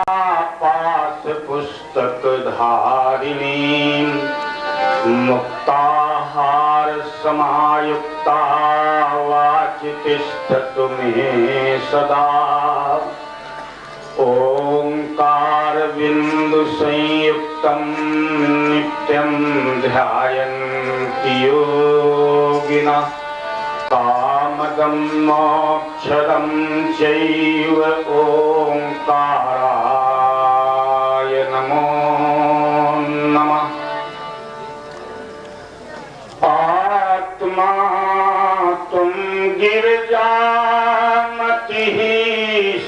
पास पुस्तक धारिणी मुक्ताहार समायुक्ता वाचि तिष्ठतु मे सदा। ओंकार बिंदु संयुक्तं नित्यं ध्यायन्ति योगिनः कामदं मोक्षदं चैव ओंकाराय नमो नमः। आत्मा तुम गिरजामतिः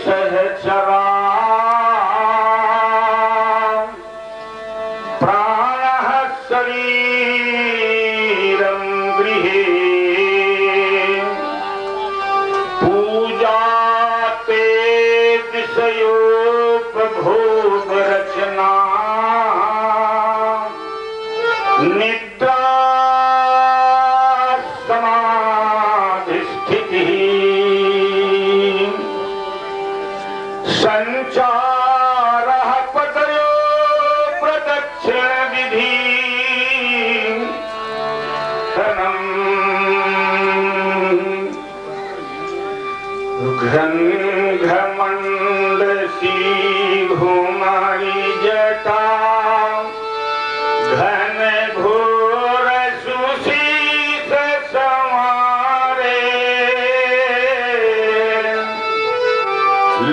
सहचरा प्राणः शरीरं गृहे पूजाते विषयोपभोग रचना निद्रा समाधिस्थितिः संचारः पतयो प्रदक्षिण विधि घमंडसी घुमारी जटा घन घोर सुशीस संवारे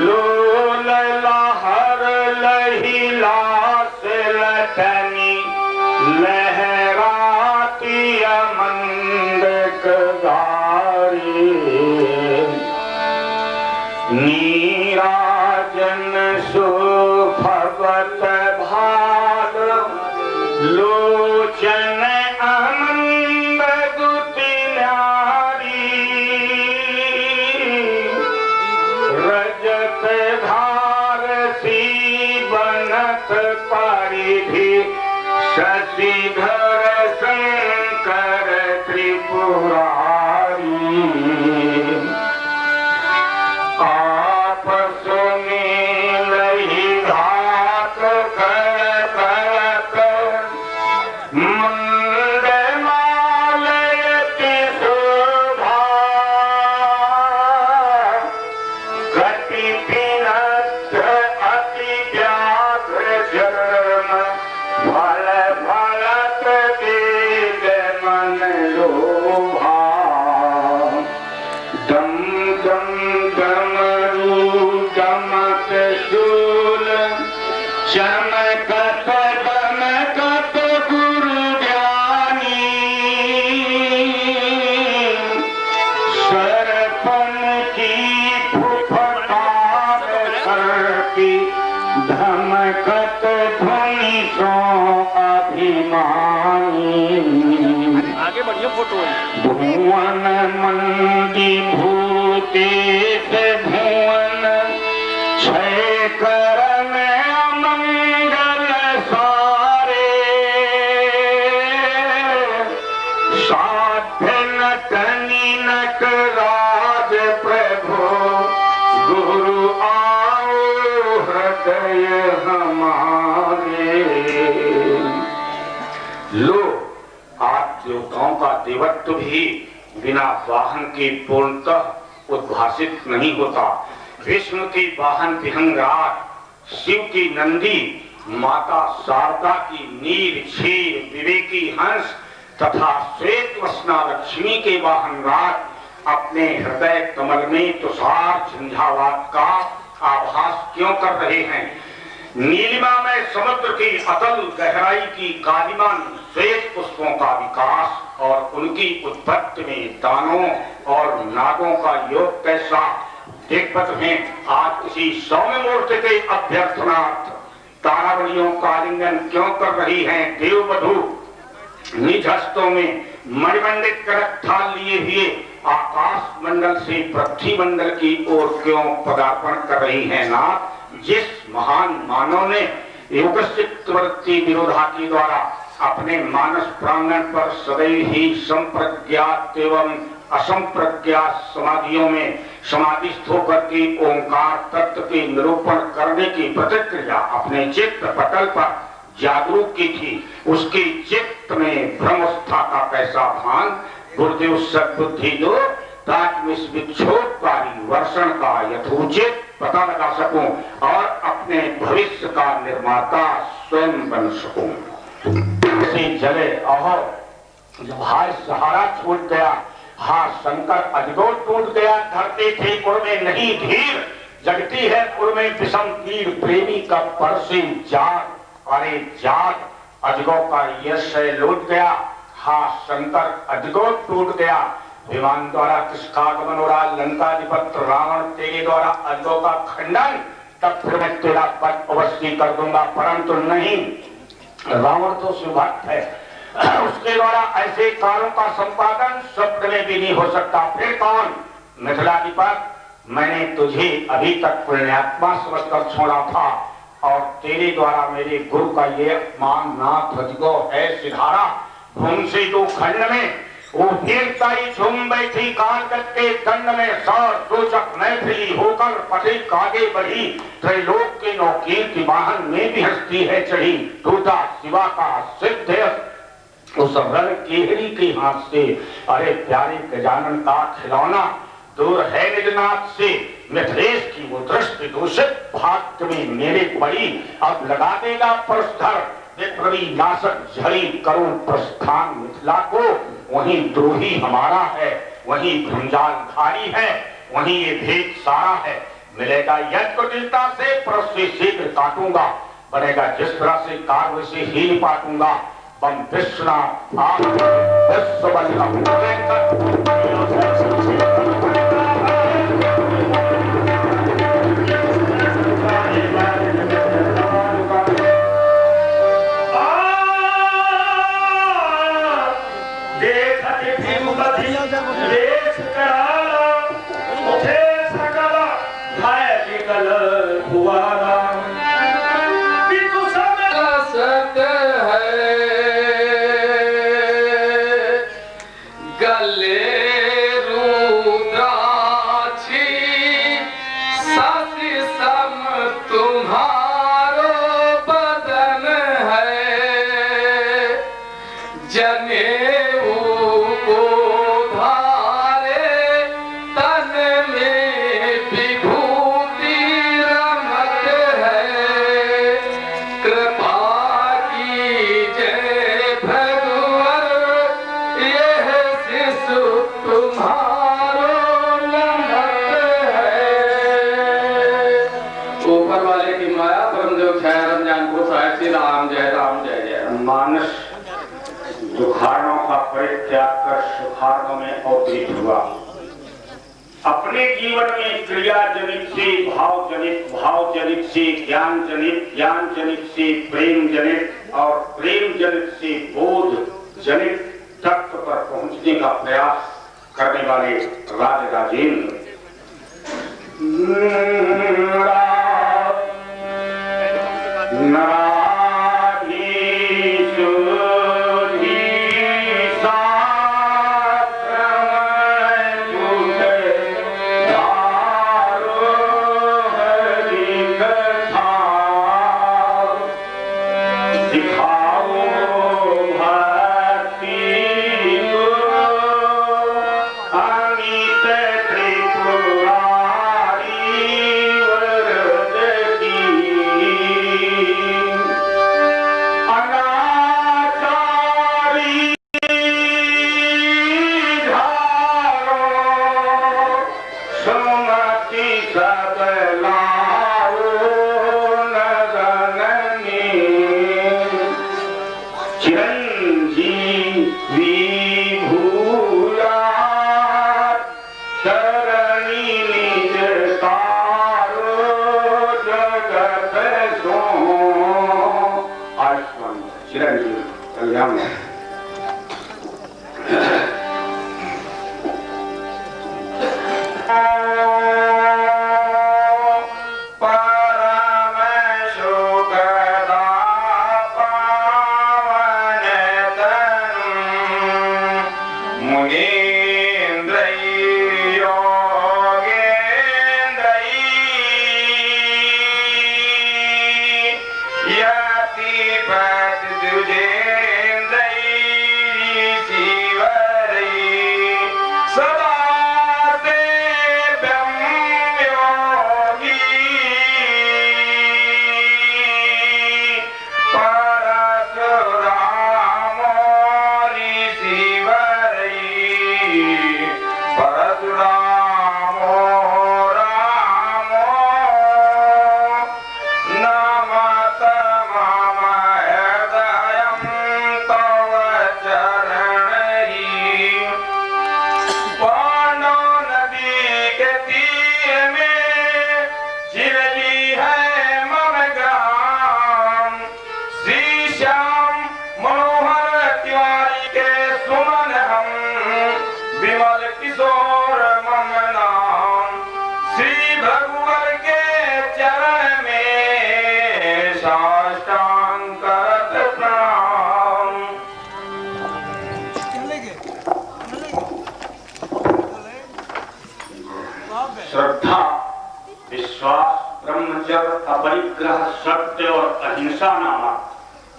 लोल लहर लहिलास लटनी लहराती अमंडक गारी नीराजन शोभवत भाग लोचन आनंद दुति न्यारी रजत धार सी बनत परिधि शशिधर शंकर त्रिपुरारी आपस में लही घात करत मंडमालयति शोभा गति पिनत्र अति व्याघ्र जन्म फल फलत वेद मन लोभा दम दम डमरू दमक शूल चमकत दमकत गुरु ज्ञानी सरपन की फुफकार करती धमकत ध्वनि सो अभिमानी आगे बढ़िए फोटो भुवन मंदी भूतेश भुवन क्षय करन अमंगल सारे साध्य नटनी नट राज प्रभु गुरु आओ हृदय हमारे। लो आज देवताओं का देवत्व भी बिना वाहन के पूर्णतः उद्भासित नहीं होता। विष्णु की वाहन विहंगराज, शिव की नंदी, माता शारदा की नीर क्षीर विवेकी हंस तथा श्वेत वसना लक्ष्मी के वाहन राज अपने हृदय कमल में तुषार झंझावात का आभास क्यों कर रहे हैं? नीलिमा में समुद्र की अतल गहराई की कालिमा श्वेत पुष्पों का विकास और उनकी उत्पत्ति में दानों और नागों का योग कैसा देखपत में आज किसी सौम्य मूर्ति के अभ्यर्थनार्थ तारावलियों का आलिंगन क्यों कर रही हैं? देववधू निज हस्तों में मणिमंडित करक थाल लिए हुए आकाश मंडल से पृथ्वी मंडल की ओर क्यों पदार्पण कर रही हैं? नाथ, जिस महान मानव ने योगसिद्धवृत्ति विरोधाति द्वारा अपने मानस प्रांगण पर सदैव ही संप्रज्ञात एवं असंप्रज्ञात समाधियों में समाधिस्थ होकर के ओंकार तत्व के निरूपण करने की प्रतिक्रिया अपने चित्त पटल पर जागरूक की थी। उसके चित्त में भ्रमवस्था का कैसा भान, गुरुदेव सद्बुद्धि दो ताकि इस विक्षोभकारी वर्षण का यथोचित पता लगा सकूं और अपने भविष्य का निर्माता स्वयं बन सकूं। जले और जब हाय सहारा छूट गया, हाँ शंकर अजगोर टूट गया, धरती थी उर्मे नहीं धीर, जगती है उर्मे विषम तीर, प्रेमी का परसी जाग, अरे जाग अजगो का यश लूट गया, हाँ शंकर अजगोर टूट गया। विमान द्वारा किसका आगमन हो रहा, लंकाधिपत रावण तेरे द्वारा अजगो का खंडन, तब फिर मैं तेरा पद अवश्य कर दूंगा, परंतु नहीं, रावण तो सुभक्त है, उसके द्वारा ऐसे कार्यों का संपादन स्वप्न में भी नहीं हो सकता। फिर कौन, मिथिलाधिपत, मैंने तुझे अभी तक पुण्यात्मा समझकर छोड़ा था और तेरे द्वारा मेरे गुरु का ये अपमान नाथ अजगो है सिधारा। भूमि से दो खंड में वो वीरताई झूम बैठी, काल के दंड में सौर सूचक मैथिली होकर पथिक आगे बढ़ी, त्रैलोक के नौकीर्ति वाहन में भी हस्ती है चढ़ी, टूटा शिवा का सिद्ध उस रण केहरी के हाथ से, अरे प्यारे गजानन का खिलौना दूर है निजनाथ से, मिथिलेश की वो दृष्टि दूषित भाग्य में मेरे पड़ी, अब लगा देगा परस्धर विप्रवी नाशक झड़ी करूं प्रस्थान मिथिला को, वहीं द्रोही हमारा है, वहीं भुंजालधारी है, वहीं ये भेद सारा है, मिलेगा यज्ञ दिलता से परस्से शीघ्र काटूंगा, बनेगा जिस तरह से कार्य से ही पाटूंगा, बम विष्णा आप विश्व मानस दुखारणों का परित्याग कर सुखारणों में अवतरित हुआ। अपने जीवन में क्रिया जनित से भाव जनित, भाव जनित से ज्ञान जनित, ज्ञान जनित से प्रेम जनित और प्रेम जनित से बोध जनित तत्व पर पहुंचने का प्रयास करने वाले राज राजेंद्र मुनीन्द्र यति पद तुझे सदा से ब्रह्मयोगी परशुराम ऋषिवरै परशुराम राम नमत मम हृदयं तव चरणै पांडव नदी के तीर में चिरली है मम ग्राम श्री श्याम मनोहर तिवारी के सुमन हम विमल किशोर मम नाम श्री भगवर के चरण में साष्टांग करत प्रणाम। श्रद्धा, विश्वास, ब्रह्मचर्य, अपरिग्रह, सत्य और अहिंसा नामक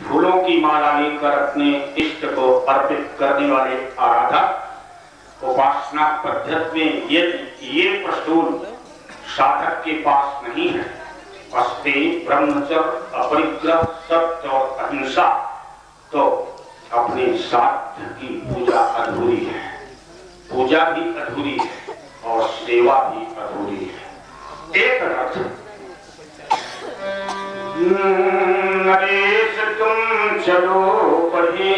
फूलों की माला लेकर अपने इष्ट को अर्पित करने वाले आराधक उपासना पद्धति में ये प्रस्तुत साधक के पास नहीं है। अस्ति ब्रह्मचर्य, अपरिग्रह, सत्य और अहिंसा, तो अपने साध्य की पूजा अधूरी है, पूजा भी अधूरी है और सेवा भी अधूरी है। एक अर्थ, नरेश तुम चलो बढ़े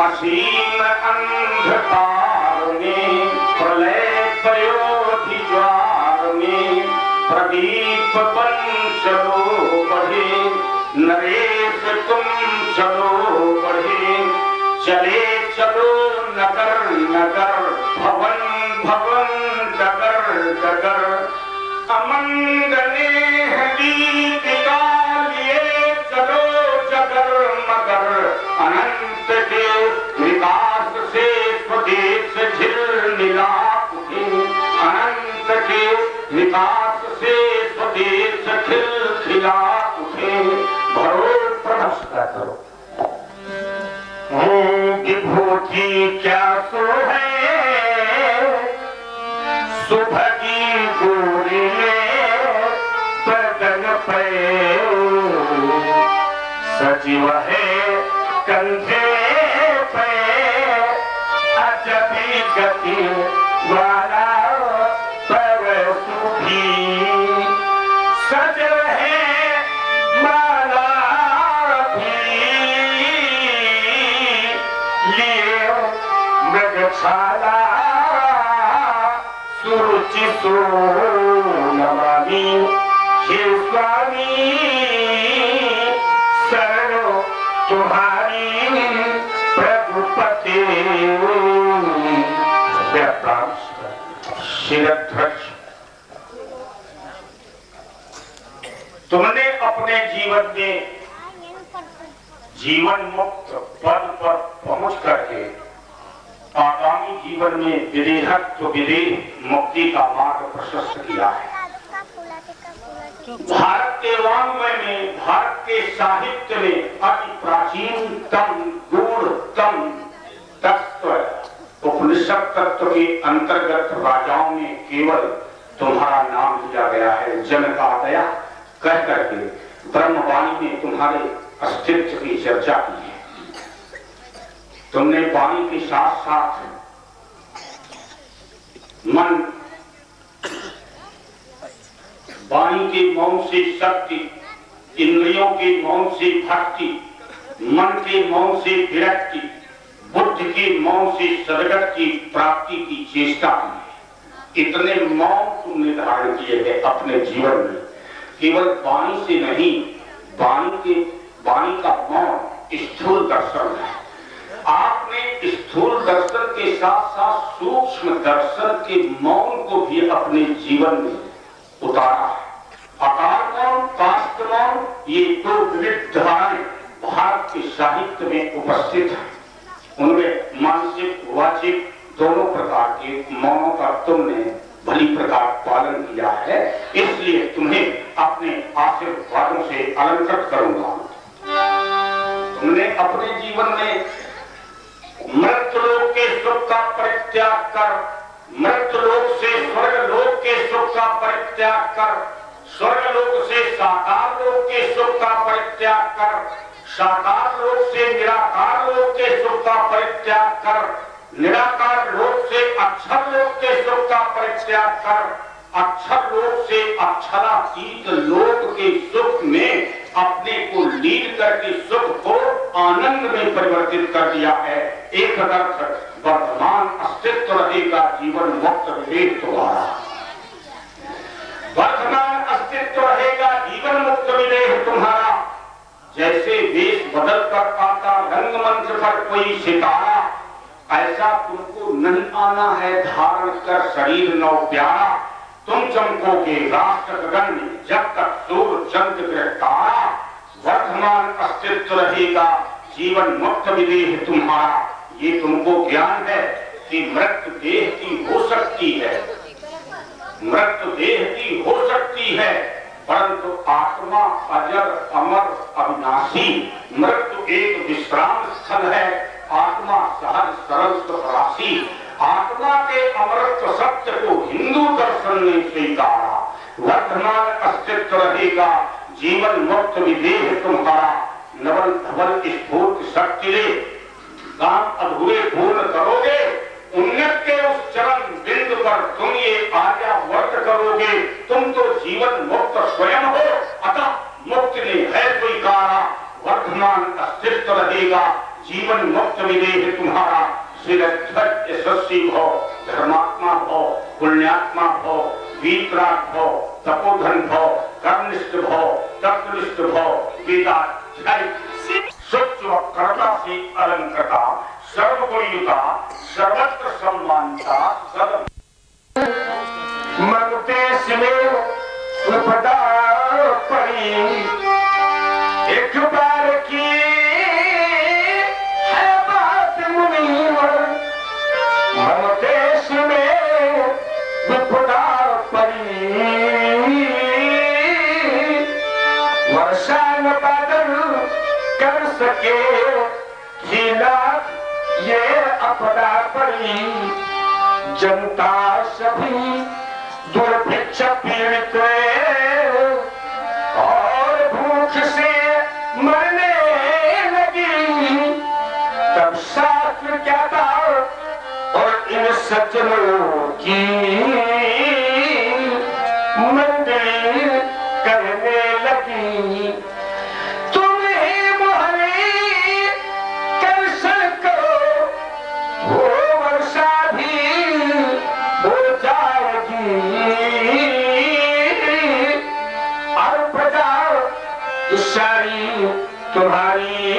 असीम अंधकार में प्रलय पयोधि ज्वार में प्रदीप बन चलो बढ़े नरेश तुम चलो बढ़े चले चलो नगर नगर भवन भवन डगर डगर अमंगने दीपिका लिए चलो जगर मगर अनंत के विकास से स्वदेश झिलमिला उठे अनंत के विकास से स्वदेश खिलखिला उठे भरो प्रभुता करो विभूति क्या सो है सुभगी गोरी बदन पे सजीव है कंधे पे अजबी गति वाला पर सुखी सजल है माला भी लिए मृगशाला सुरुचि सोनवानी हे स्वामी शरणो तुम्हारी प्रभुपते शिरध्वज। तुमने अपने जीवन में जीवन मुक्त पद पर पहुंच करके आगामी जीवन में विदेहत्व विदेह मुक्ति का मार्ग प्रशस्त किया है। भारत के वाङ्मय में भारत के साहित्य में अति प्राचीनतम गूढ़तम तत्व उपनिषद तत्व के अंतर्गत राजाओं में केवल तुम्हारा नाम लिया गया है। जनकादया कह करके ब्रह्मवाणी में तुम्हारे अस्तित्व की चर्चा की है। तुमने वाणी के साथ साथ मन, वाणी के मौन से शक्ति, इंद्रियों के मौन से भक्ति, मन के मौन से विरक्ति, बुद्धि के मौन से सदगत की प्राप्ति की चेष्टा की है। इतने मौन तुमने धारण किए हैं अपने जीवन में। केवल वाणी से नहीं, वाणी का मौन स्थूल दर्शन है। आपने स्थूल दर्शन के साथ साथ सूक्ष्म दर्शन के मौन को भी अपने जीवन में उतारा है। आकार मौन, काष्ठ मौन, ये दो विविध धाराएं भारत के साहित्य में उपस्थित हैं। उनमें मानसिक वाचिक दोनों प्रकार के मौनों का तुमने भली प्रकार पालन किया है, इसलिए तुम्हें अपने आशीर्वादों से अलंकृत करूंगा। तुमने अपने जीवन में मृत्युलोक के सुख का परित्याग कर, मृत्युलोक से स्वर्गलोक के सुख का परित्याग कर, स्वर्गलोक से साकार लोक के सुख का परित्याग कर, साकार लोक से निराकार लोक के सुख का परित्याग कर, निराकार लोक से अक्षर लोक के सुख का परित्याग कर, अक्षर लोक से अक्षरातीत लोक के सुख में अपने को लीन करके सुख को आनंद में परिवर्तित कर दिया है। एक अर्थ वर्तमान अस्तित्व रहेगा जीवन मुक्त विवेक द्वारा, वर्तमान अस्तित्व रहेगा जीवन मुक्त विवेक तुम्हारा। जैसे वेश बदल कर आता रंगमंच पर कोई सितारा, ऐसा तुमको नहीं आना है धारण कर शरीर नौ प्यारा। तुम चमकोगे राष्ट्र गगन जब तक सूर्य चंद्र गिरफ्तारा, वर्तमान अस्तित्व रहेगा जीवन मुक्त विदेह तुम्हारा। ये तुमको ज्ञान है कि मृत्यु देह की हो सकती है, मृत्यु देह की हो सकती है, परंतु आत्मा अजर अमर अविनाशी। मृत्यु एक विश्राम स्थल है, आत्मा सहज सरल सुखराशि। आत्मा के अमरत्व सत्य को हिंदू दर्शन ने स्वीकारा। वर्तमान अस्तित्व रहेगा जीवन मुक्त विदेह तुम्हारा। नवल धवल स्फूर्त शक्ति ले काम अधूरे पूर्ण करोगे, उन्नत के उस चरण बिंदु पर तुम ये आर्यावर्त करोगे। तुम तो जीवन मुक्त स्वयं हो, अतः मुक्ति ने है स्वीकारा। वर्तमान अस्तित्व रहेगा जीवन मुक्त विदेह तुम्हारा। शिरध्वज यशस्वी भव, धर्मात्मा भव, पुण्यात्मा भव, वीतराग भव, तपोधन भव, कर्मनिष्ठ भव, तत्वनिष्ठ भव, वेदाध्यायी सत्व कर्ता से अलंकृता, सर्वगुणयुता, सर्वत्र सम्मानिता, सद मनतेश में विपदा पड़ी। एक बार की है बात मुनीवर, मनतेश में विपदा पड़ी। वर्षा न बादल कर सके झीला ये अपदा पड़ी। जनता सभी दुर्भिक्ष पीड़ित और भूख से मरने लगी। तब शास्त्र क्या था और इन सज्जनों की मंडली करने लगी। तुम्हारी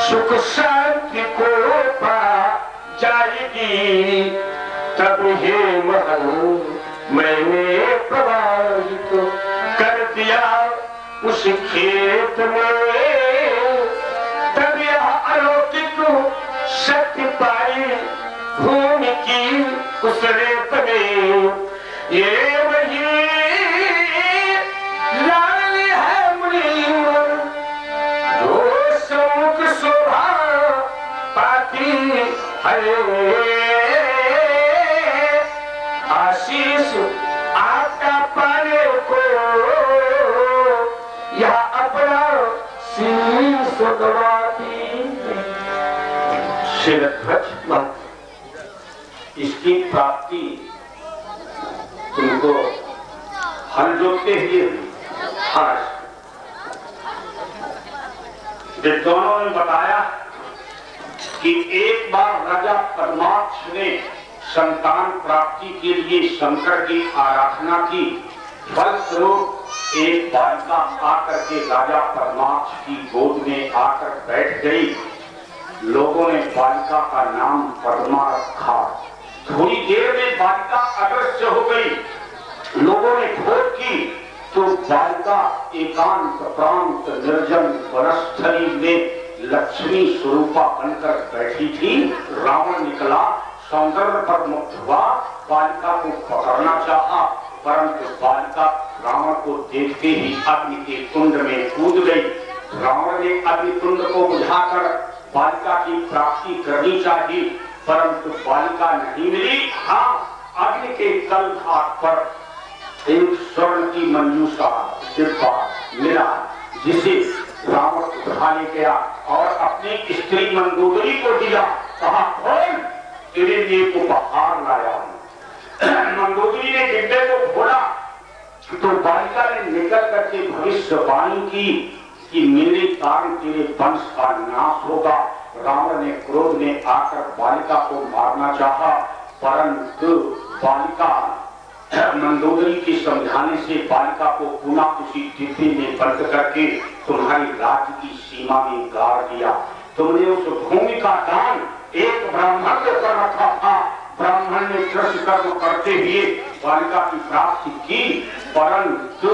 सुख शांति को पा जाएगी। तब हे महल मैंने प्रवाहित कर दिया उस खेत में। तब यह अलौकिक शक्ति पाई भूमि की उस रेत में। ये वही आशीष आपका पाने को यह अपना शीश गवाती। शिरध्वज इसकी प्राप्ति तुमको हल जोते हुए विद्वानों ने बताया कि एक बार राजा पद्माक्ष ने संतान प्राप्ति के लिए शंकर की आराधना की। फलस्वरूप एक बालिका आकर के राजा पद्माक्ष की गोद में आकर बैठ गई। लोगों ने बालिका का नाम पद्मा रखा। थोड़ी देर में बालिका अदृश्य हो गई। लोगों ने खोज की तो बालिका एकांत प्रांत निर्जन वनस्थली में लक्ष्मी स्वरूपा बनकर बैठी थी। रावण निकला, सौंदर्य पर मुक्त हुआ बालिका को पकड़ना चाहा, परंतु बालिका रावण को देखते ही अग्नि के कुंड में कूद गई। रावण ने अग्नि कुंड को बुझाकर बालिका की प्राप्ति करनी चाहिए, परंतु बालिका नहीं मिली। हाँ, अग्नि के तल भाग पर एक स्वर्ण की मंजूषा डिब्बा मिला, जिसे रावण उठा ले गया और अपनी स्त्री मंदोदरी को दिया। कहा, खोल, तेरे लिए उपहार लाया हूं। मंदोदरी ने डिब्बे को खोला तो बालिका ने निकल करके भविष्यवाणी की कि मेरे कारण तेरे वंश का नाश होगा। रावण ने क्रोध में आकर बालिका को मारना चाहा, परंतु बालिका मंदोदरी के समझाने से बालिका को पुनः उसी डिब्बे में बंद करके तुम्हारी राज्य की सीमा में गाड़ दिया। तुमने उस भूमि का दान एक ब्राह्मण को कर रखा था। ब्राह्मण ने कृषि कर्म करते हुए बालिका की प्राप्ति की, परंतु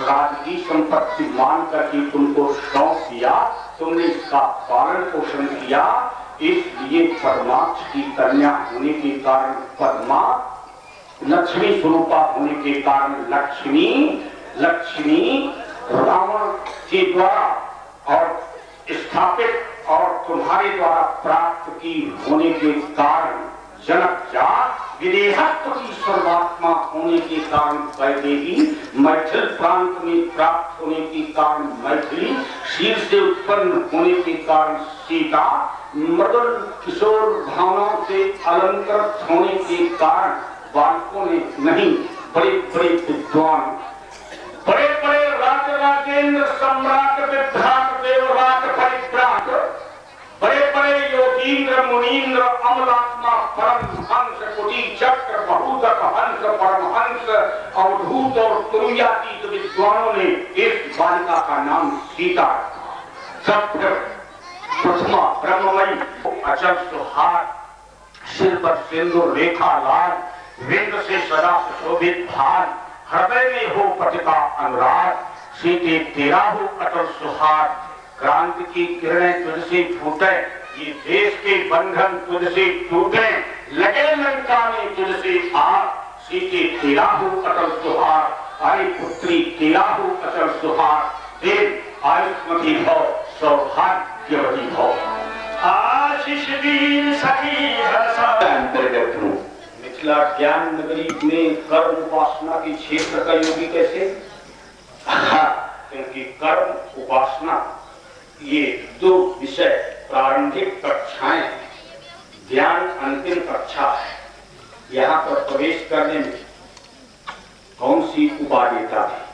राजकीय संपत्ति मान करके तुमको सौंप दिया। तुमने इसका पालन पोषण किया, इसलिए परमात्मा की कन्या होने के कारण पद्मा, लक्ष्मी स्वरूपा होने के कारण लक्ष्मी रावण के द्वारा और स्थापित और तुम्हारे द्वारा प्राप्त की होने के कारण जनक जात, विदेहत्व की सर्वात्मा होने के कारण वैदेही, मैथिल प्रांत में प्राप्त होने के कारण मैथिली, शील से उत्पन्न होने के कारण सीता, मृदुल किशोर भावनाओं से अलंकृत होने के कारण बालकों ने नहीं, बड़े बड़े विद्वान, बड़े बड़े राजेंद्र सम्राट विभ्राट देवराट परिभ्राट, बड़े बड़े योगींद्र मुनींद्र अमलात्मा परमहंस कुटी चक्र बहुदक हंस परमहंस अवधूत और तुर्यातीत विद्वानों ने इस बालिका का नाम सीता रखा। सत्य प्रथमा ब्रह्ममयी, अचल सुहाग, सिर पर सिंदूर रेखा लाल, विंद से सदा सुशोभित भाग, हृदय में हो पति का अनुराग, सीते तेरा हो अटल सुहाग, क्रांति की किरणें तुझसे फूटे, ये देश के बंधन तुझसे टूटे, लगे लंका में तुझसे आग, सीते तेरा हो अटल सुहाग, अरे पुत्री तेरा हो अटल सुहाग, देव आयुष्मती भव सौभाग्यवती भव। आशीष वीर सखी अंतर्गत हूँ। मिथिला ज्ञान नगरी में कर्म उपासना के क्षेत्र का योगी कैसे? क्योंकि कर्म उपासना ये दो विषय प्रारंभिक कक्षाएं, ज्ञान अंतिम कक्षा है। यहाँ पर प्रवेश करने में कौन सी उपादेयता है?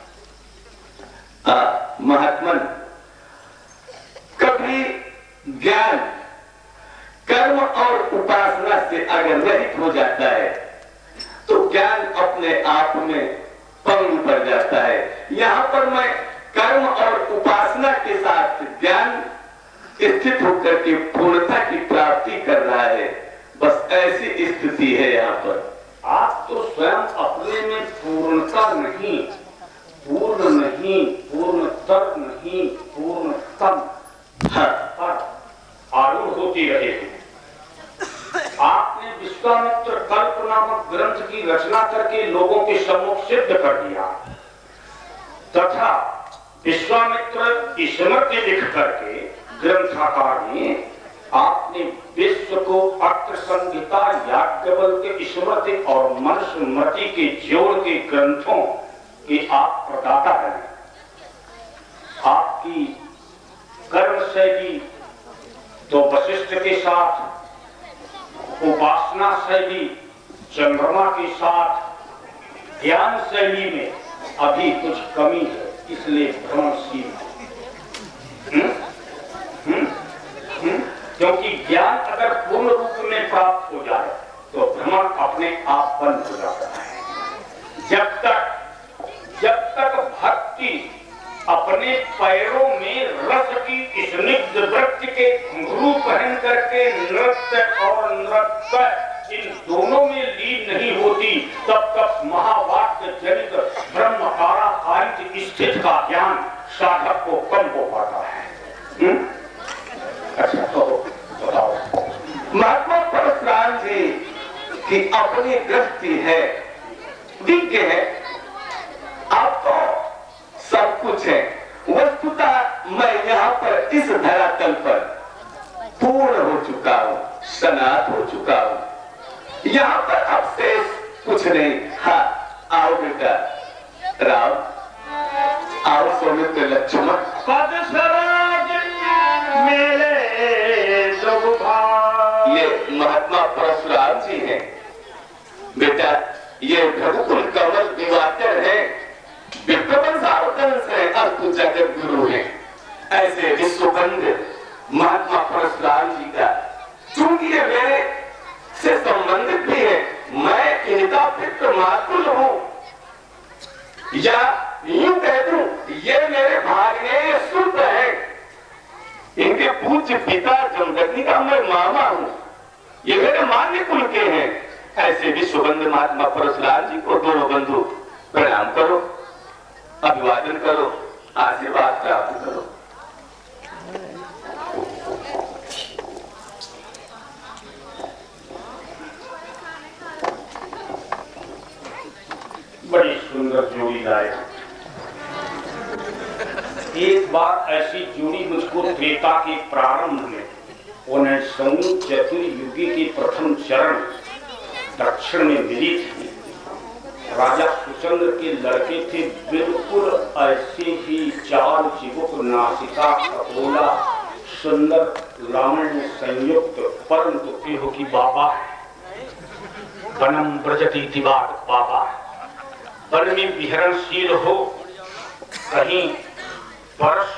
महात्मन, कभी ज्ञान कर्म और उपासना से अगर रहित हो जाता है तो ज्ञान अपने आप में पगड़ पड़ जाता है। यहाँ पर मैं कर्म और उपासना के साथ ज्ञान स्थित होकर के पूर्णता की प्राप्ति कर रहा है, बस ऐसी स्थिति है यहाँ पर। आप तो स्वयं अपने में पूर्णता नहीं, पूर्ण नहीं, पूर्णतर नहीं, पूर्णतम पर आरूढ़ होती रहे हैं। आपने विश्वामित्र कल्प नामक ग्रंथ की रचना करके लोगों के सम्मुख सिद्ध कर दिया, तथा विश्वामित्र की स्मृति लिख करके ग्रंथकार ने आपने विश्व को अत्र संहिता, याज्ञवल्क्य स्मृति और मनुस्मृति के जोड़ के ग्रंथों के आप प्रदाता हैं। आपकी कर्म शैली तो वशिष्ठ के साथ, उपासना शैली चंद्रमा के साथ, ज्ञान शैली में अभी कुछ कमी है, इसलिए भ्रमणशील क्योंकि ज्ञान अगर पूर्ण रूप में प्राप्त हो जाए तो भ्रमण अपने आप बंद हो जाता है। जब तक भक्ति अपने पैरों में रस की स्निग्ध वृत्ति के घुंघरू पहन करके नृत्य और नृत्य इन दोनों में लीन नहीं होती, तब तक महावाक्य जनित ब्रह्मकाराकारित स्थित का ज्ञान साधक को कम हो पाता है। अच्छा तो बताओ। महात्मा परशुराम जी की अपनी गृहस्थी है, विज्ञ है, आप तो सब कुछ है। वस्तुतः मैं यहाँ पर इस धरातल पर पूर्ण हो चुका हूँ, सनात हो चुका हूँ। यहाँ पर अब शेष कुछ नहीं। हाँ, आओ बेटा राम, आओ सौमित्र लक्ष्मण। ये महात्मा परशुराम जी हैं बेटा, ये रघुकुल कंवल दिवाकर है, विप्रवंशावतंस है और तू जगत गुरु है। ऐसे विश्वबंद महात्मा परशुराम जी का चूंकि ये मेरे से संबंधित भी है, मैं इनका पितृ मातुल हूँ, या यूं कह दूं ये मेरे भाग्य शुद्ध है। इनके पूज्य पिता जमदग्नि का मैं मामा हूँ, ये मेरे मान्य कुल के हैं। ऐसे विश्वबंद महात्मा परशुराम जी को दोनों बंधु प्रणाम करो, अभिवादन करो, आशीर्वाद प्राप्त करो। बड़ी सुंदर जोड़ी लाए। एक बार ऐसी जोड़ी मुझको त्रेता के प्रारंभ में उन्हें समूह चतुर्युगी के प्रथम चरण दक्षिण में मिली थी। राजा सुचंद्र के लड़के थे, बिल्कुल ऐसे ही चाल चिबुक, नासिका कपोला, सुंदर लावण्य संयुक्त, परंतु हो कि बाबा वनम ब्रजति दिवात, बाबा वन में विहरणशील हो, कहीं वर्ष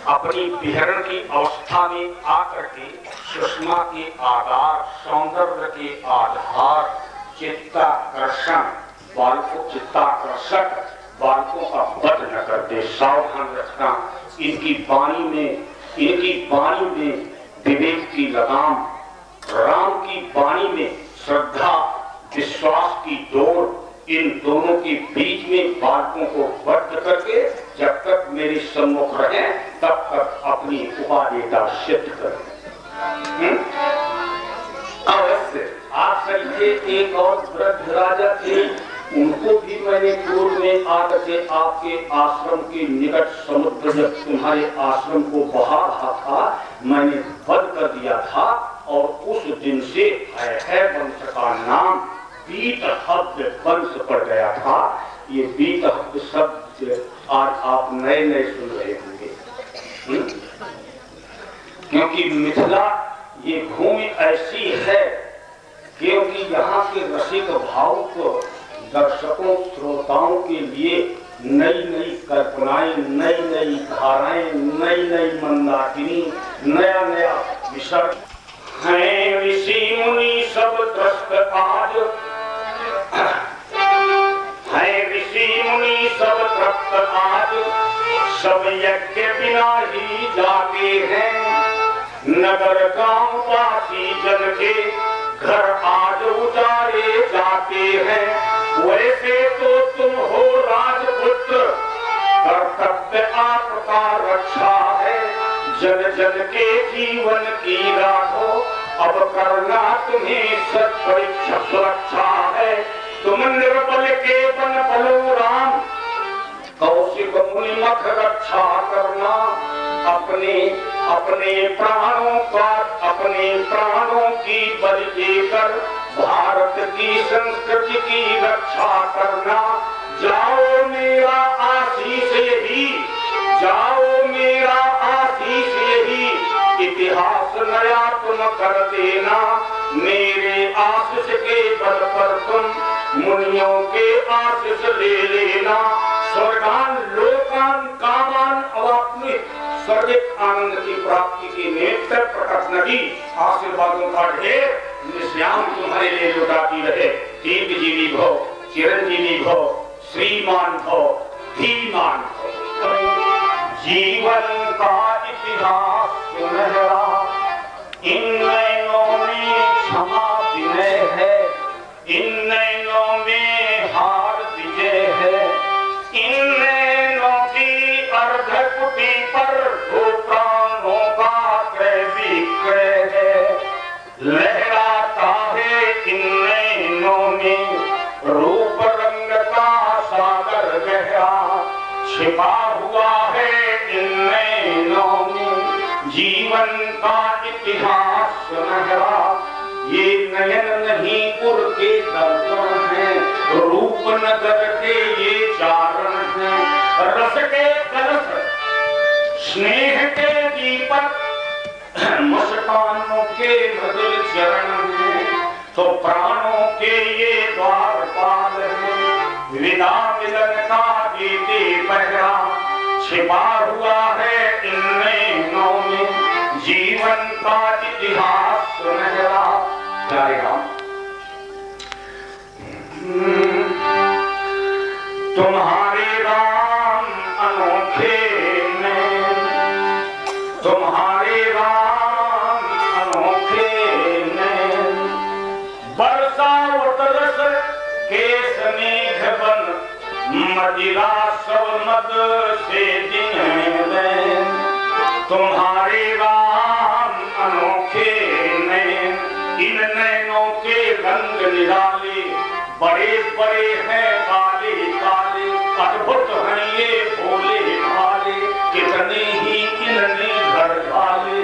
अपनी विहरण की अवस्था में आकर के सुषमा के आधार, सौंदर्य के आधार, चित्ताकर्षण, बालकों चित्ताकर्षक बालकों का वध न कर दे, सावधान रखना। इनकी वाणी में विवेक की लगाम, राम की वाणी में श्रद्धा विश्वास की डोर, इन दोनों के बीच में बालकों को बद्ध करके जब तक मेरे सम्मुख रहे तब तक अपनी उपादेयता सिद्ध करें। अवश्य। आप सही एक और वृद्ध राजा थे, उनको भी मैंने पूर्व में आकर के आपके आश्रम के निकट समुद्र जब तुम्हारे आश्रम को बहा रहा था, मैंने वध कर दिया था। और उस दिन से है वंश का नाम बीतहव्य वंश पड़ गया था। ये बीतहव्य शब्द आज आप नए नए सुन रहे होंगे, क्योंकि मिथिला ये भूमि ऐसी है, क्योंकि यहाँ के रसिक भाव को दर्शकों श्रोताओं के लिए नई नई कल्पनाएं, नई नई धाराएं, नई नई मंदाकिनी, नया नया विषय हैं। ऋषि मुनि सब त्रस्त आज, हैं ऋषि मुनि सब त्रस्त आज, सब यज्ञ बिना ही जाते हैं। नगर गांव वासी जन के घर आज उजारे जाते हैं। वैसे तो तुम हो राजपुत्र, कर्तव्य आपका रक्षा है। जन जन के जीवन की राखो, अब करना तुम्हें सत्परीक्षा सुरक्षा है। तुम निर्बल के बन बलो राम, कौशिक मुनि मख रक्षा करना। अपने प्राणों की बलि देकर भारत की संस्कृति की रक्षा करना। जाओ मेरा आशीष ही, जाओ मेरा आशीष ही, इतिहास नया तुम कर देना। मेरे आशीष के बल पर तुम मुनियों के आशीष ले लेना। स्वर्गान लोकान कामान अवाप्नुहि, स्वर्गिक आनंद की प्राप्ति की नेत्र प्रकट नदी आशीर्वादों का ढेर निश्याम तुम्हारे लिए लुटाती रहे। दीर्घ जीवी भव, चिरंजीवी भव, श्रीमान भव, धीमान भव। जीवन का इतिहास सुनहरा, इन नैनों में क्षमा विनय है। इन नैनों में हार विजय है। इन नैनों की अर्धकुटी पर दो प्राणों का क्रय विक्रय है। लहराता है इन हुआ है इन नैनों में जीवन का इतिहास सुनहरा। ये नयन नहीं उर के दर्पण है, रूप नगर के ये चारण है। रस के कलश स्नेह के दीपक मुस्कानों के मधुर चरण है, तो प्राणों के ये द्वारपाल है। विदा मिलन का देते पहरा छिपा हुआ है इन नैनों में जीवन का इतिहास सुनहरा। प्यारे राम, तुम्हारे राम अनोखे नैन, तुम्हारे राम अनोखे नैन। बरसावत रस केस मेघ बन मदिरा सब मद से दिन नैन। तुम्हारे राम अनोखे नैन, इन नैनों के रंग निराले बड़े बड़े हैं काले काले। अद्भुत हैं ये भोले भाले, कितने ही इनने घर ढाले,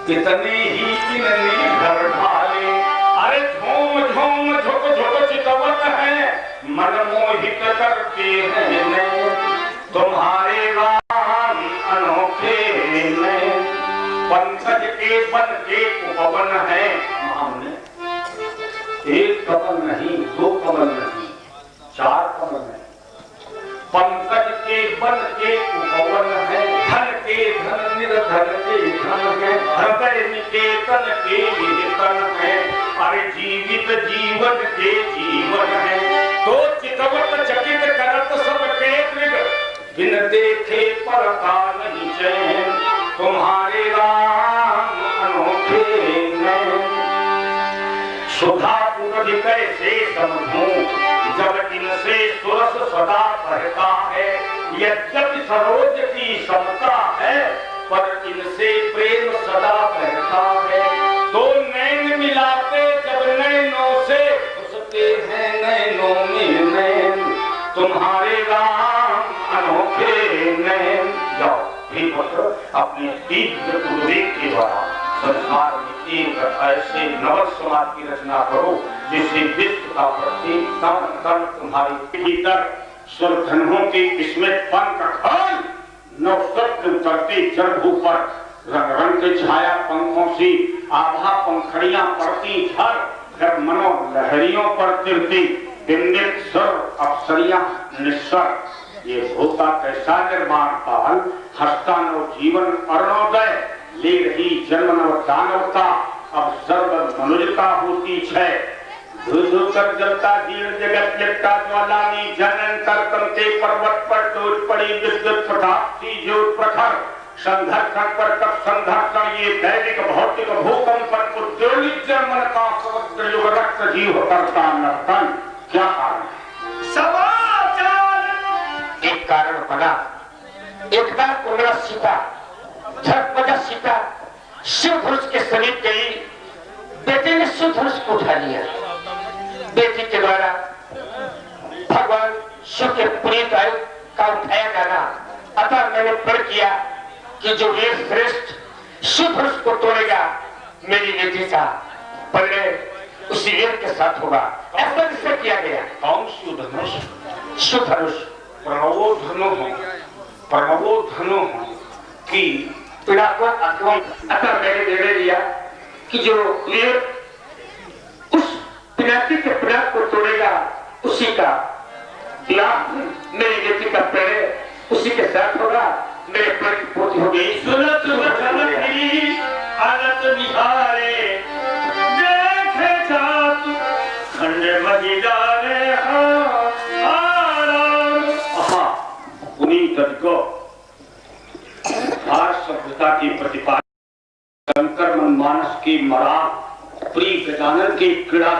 कितने ही इनने घर ढाले। अरे झूम झूम झुक झुक चितवन है, मनमोहित करते हैं नैन। तुम्हारे राम अनोखे नैन, पंकज के बन के उपवन है। एक कमल नहीं, दो कमल नहीं, चार कमल नहीं। पंकज के बन के उपवन है, धन के धन निर्धन के धन है। हृदय निकेतन के ये तन है, अरे जीवित जीवन के जीवन है। तो चितवत चकित करत सबके दृग, बिन देखे परता नहीं चैन। तुम्हारे राम अनोखे नैन, सुधा पूर्व कैसे समझूं जब इनसे सुरस सदा बहता है। यद्यपि सरोज की समता है, पर इनसे प्रेम सदा बहता है। दो नैन मिलाते जब नैनों से, उसके हैं नैनों में नैन। तुम्हारे राम अनोखे नैन। जाओ भी पुत्र, अपने दिव्य उद्वेग के द्वारा संसार में एक ऐसे नव समाज की रचना करो जिससे विश्व का प्रत्येक कण कण तुम्हारे भीतर स्वर्धनों के स्मित पंख खन नवसत्र करते जलभू पर रंग रंग के छाया पंखों से आभा पंखड़ियां पड़ती झर जब मनो लहरियों पर तिरती बिंबित स्वर अप्सरियां निस्वर। ये होता कैसा निर्माण काल, हस्ता नव जीवन अरुणोदय ले रही जन्म नव दानवता। अब सर्व मनुजता होती है, धुध कर जलता जीर्ण जगत लिपटा ज्वालानी। जनंतर तमते पर्वत पर टूट पड़ी विद्युत प्रताप सी ज्योत प्रखर। संघर्षण पर कब संघर्षण, ये दैविक भौतिक भूकंपन उद्योगिक जन्मन का समुद्र युग रक्त जीव करता नर्तन। क्या कारण है? समाचार एक कारण बना। एक बार कुंडला सीता झटपट सीता शिव धनुष के समीप गई। बेटे ने शिव धनुष को उठा लिया। बेटी के द्वारा भगवान शिव के पुनीत आयु का उठाया जाना। अतः मैंने प्रण किया कि जो वीर श्रेष्ठ शिव धनुष को तोड़ेगा, मेरी बेटी का परिणय उसी वीर के साथ होगा। ऐसा निश्चय किया गया। कौन शिव धनुष? शिव धनुष प्रणवो धनु हो, प्रणवो धनु हो की पीड़ा को अतः मैंने निर्णय लिया कि जो वीर उस पिनाकी के पीड़ा को तोड़ेगा, उसी का विवाह मेरी बेटी का प्रणय उसी के साथ होगा। मेरे प्रण की पूर्ति हो गई। सुनत आनत निहारे देखे जात खंड मजिदारे पुनीत को सभ्यता की प्रतिपादन, शंकर मानस की मरार, प्रिय गजानन की क्रीड़ा,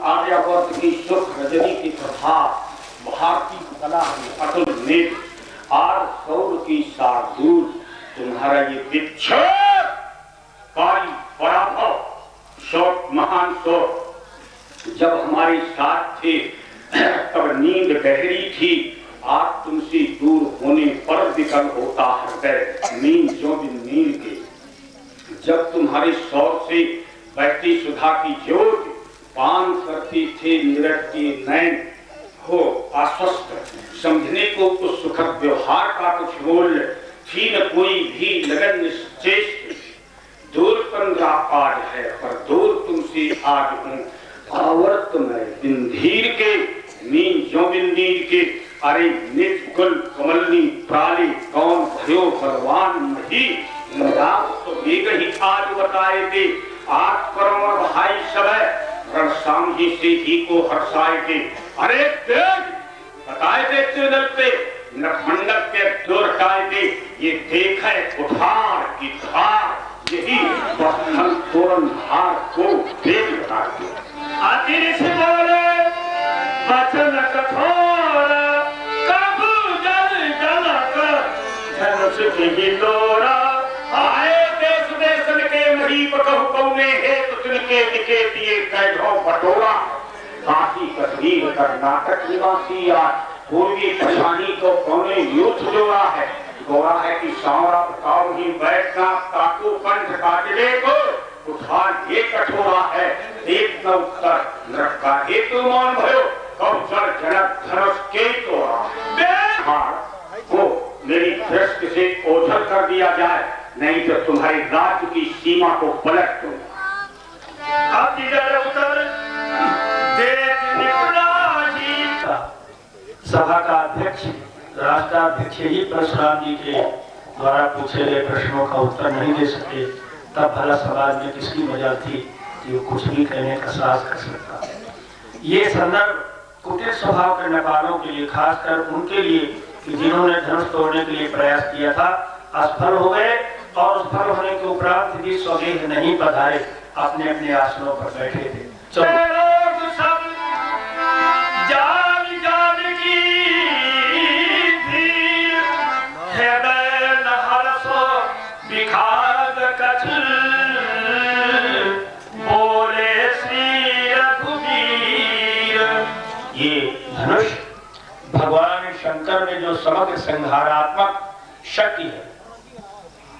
आर्यावर्त की सुख रजनी की प्रभाव, भारतीय कला की अतुल नेत्र, आर सौर की शार्दूल, तुम्हारा ये विक्षोभ कारी पराभव शोक महान शोक जब हमारे साथ थे तब नींद गहरी थी। आज तुमसे दूर विकल होता हृदय नींद जो दिन नींद के। जब तुम्हारे शौर से बहती सुधा की ज्योत पान करती थी निरखती नैन हो आश्वस्त समझने को उस सुखद व्यवहार का कुछ मूल्य थी न कोई भी लगन निश्चेष्ट। दूर पंद्रा आज है पर दूर तुमसे आज हूँ आवर्त में बिंधीर के नींद जो बिंदीर के। अरे निज कुल कमलनी प्राली कौन भयो बलवान नहीं तो वेग ही आज बताए थे। आज परम और भाई सब रणसांगी से ही को हर्षाए थे। अरे देख बताए थे त्रिदल पे नखमंडल के दो हटाए थे। ये देख है उठार की धार यही बस्थल तोरण हार को देख बताते। अति से बोले वचन कठोर कबू जल जनक धनुष की तोरा। आए देश देशन के मही पकहु कौने है तो तिनके दिखे दिए कैढो बटोरा। काशी कश्मीर कर्नाटक निवासी आज पूर्वी पछानी को कौने युद्ध जोड़ा है। गोरा है कि सांवरा बताओ ही बैठना ताकू कंठ काटले को उठान ये कठोरा है। एक न उत्तर नरका हेतु मौन भयो कौशल जनक धनुष के तोड़ा। को मेरी दृष्टि से ओझल कर दिया जाए नहीं तो तुम्हारे राज्य की सीमा को पलट दूं। अब इधर उतर देख निपुणाजी। सभा का अध्यक्ष राष्ट्राध्यक्ष ही परशुराम जी के द्वारा पूछे गए प्रश्नों का उत्तर नहीं दे सके तब भला समाज में किसकी मजा थी कि वो कुछ भी कहने का साहस कर सकता। ये संदर्भ कुटिल स्वभाव के नेपालों के लिए खासकर उनके लिए कि जिन्होंने धनुष तोड़ने के लिए प्रयास किया था असफल हो गए और असफल होने के उपरांत भी स्वदेह नहीं पधारे अपने अपने आसनों पर बैठे थे। चलो भगवान शंकर में जो समग्र संहारात्मक शक्ति है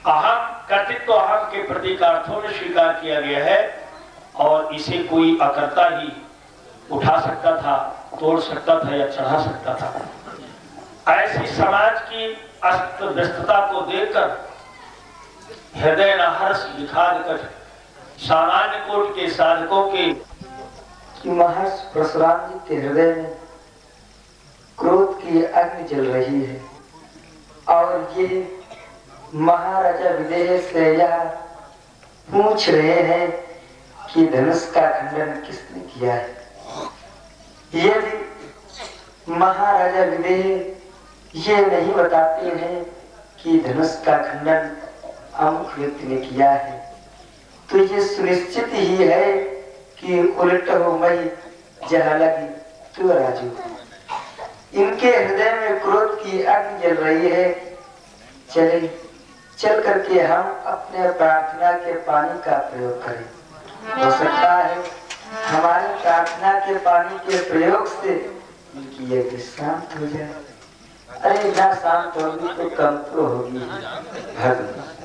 अहम कर्तृत्व अहम के प्रतीकार्थों में स्वीकार किया गया है और इसे कोई अकर्ता ही उठा सकता था तोड़ सकता था या चढ़ा सकता था। ऐसी समाज की अस्त व्यस्तता को देखकर हृदय न हर्ष विखाद कर सामान्य कोटि के साधकों के महर्षि परशुराम जी के हृदय में क्रोध की अग्नि जल रही है और ये महाराजा विदेह से यह पूछ रहे हैं कि धनुष का खंडन किसने किया है। यदि महाराजा विदेह ये नहीं बताते हैं कि धनुष का खंडन अमुक व्यक्ति ने किया है तो ये सुनिश्चित ही है कि उल्ट हो मई जहाँ लगी तो राजू। इनके हृदय में क्रोध की अग्नि जल रही है। चले चल करके हम अपने प्रार्थना के पानी का प्रयोग करें। हो सकता है हमारी प्रार्थना के पानी के प्रयोग से इनकी यज्ञ शांत हो जाए। अरे ना शांत होगी तो कम तो होगी भगवान।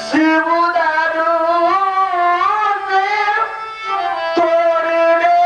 शिव दारू से तोड़ दे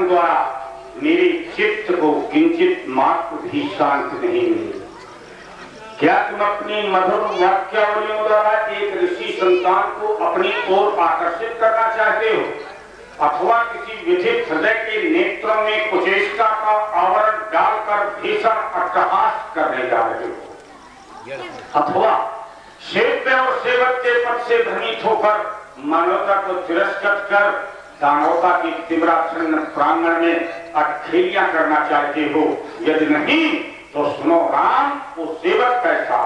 दर्शन द्वारा मेरे चित्त को किंचित मात्र भी शांति नहीं मिली। क्या तुम अपनी मधुर वाक्यावलियों द्वारा एक ऋषि संतान को अपनी ओर आकर्षित करना चाहते हो, अथवा किसी विधित हृदय के नेत्रों में कुचेष्टा का आवरण डालकर भीषण अट्टहास करने जा रहे हो, अथवा सेव्य और सेवक के पद से भ्रमित होकर मानवता को तिरस्कृत कर दानवता की तीव्राच्छन्न प्रांगण में अखेलियां करना चाहते हो। यदि नहीं तो सुनो राम, वो सेवक कैसा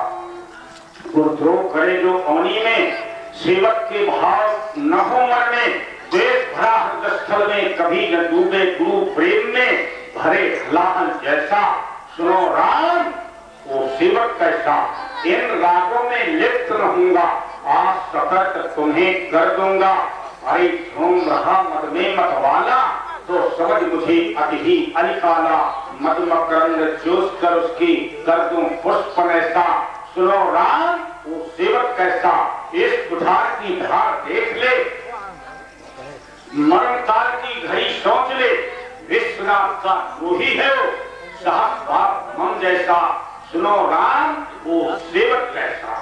द्रोह करे जो अवनी में, सेवक के भाव न हो मन में, द्वेष भरा हृदय स्थल में कभी न डूबे गुरु प्रेम में, भरे हलाहल जैसा। सुनो राम, वो सेवक कैसा। इन रागों में लिप्त रहूंगा, आज सतर्क तुम्हें कर दूंगा। अरे झूम रहा मद में मतवाला, तो समझ मुझे अति ही अनिकाला। मद मकरंद चूस कर उसकी कर दूं पुष्प ऐसा। सुनो राम, वो सेवक कैसा। इस बुधार की धार देख ले, मरण काल की घड़ी सोच ले। विश्वनाथ का द्रोही है वो, साहब बाप मम जैसा। सुनो राम, वो सेवक कैसा।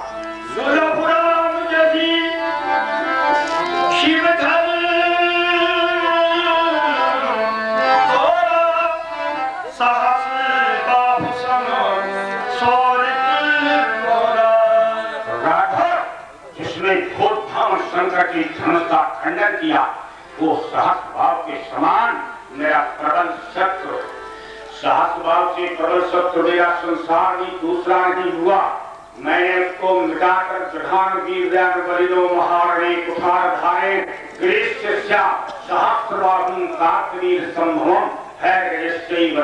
सुनो पुराण जजी शिव धर्म शंकर की धनुष का खंडन किया, वो सहस भाव के समान मेरा प्रबल शत्रु। सहस भाव से प्रबल शत्रु मेरा संसार में दूसरा नहीं हुआ। मैंने उसको मिटाकर जघान वीर बलिनो महारणे कुठार धारे ग्रीष्म सहस्रबाहुं कार्तवीर संभवम है निश्चयैव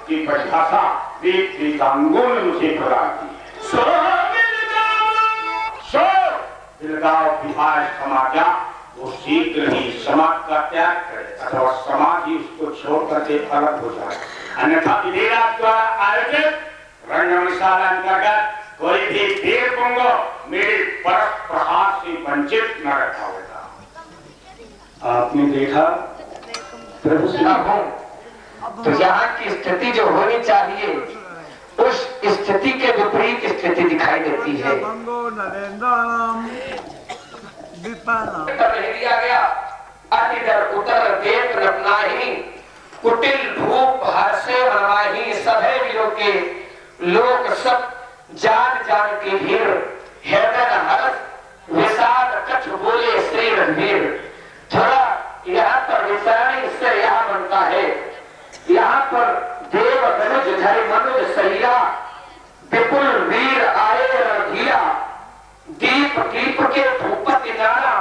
की परिभाषा वेद वेदांगों ने मुझे प्रदान की है। दिलगांव विवाह समाजा वो शीघ्र ही समाज का त्याग करे, अथवा समाज ही उसको छोड़ करके अलग हो जाए। अन्यथा विधिराज द्वारा आयोजित रणशाला अंतर्गत कोई भी वीर पुंग मेरे परस प्रहार से वंचित न रखा होगा। आपने देखा प्रभु श्री तो यहाँ की स्थिति जो होनी चाहिए उस स्थिति के विपरीत स्थिति दिखाई देती है। दिया गया अतिदर उतर देत रत्नाही कुटिल भूप हर्षे मनवाही सभे वीरों के लोग सब जान जान की भीड़ हृदय हर्ष विषाद कछ बोले श्री रणवीर। थोड़ा यहाँ पर विचारण इससे यहाँ बनता है, यहाँ पर देव धनुज धरि मनुज सैया विपुल वीर आए रघिया दीप दीप के भूपति नाना।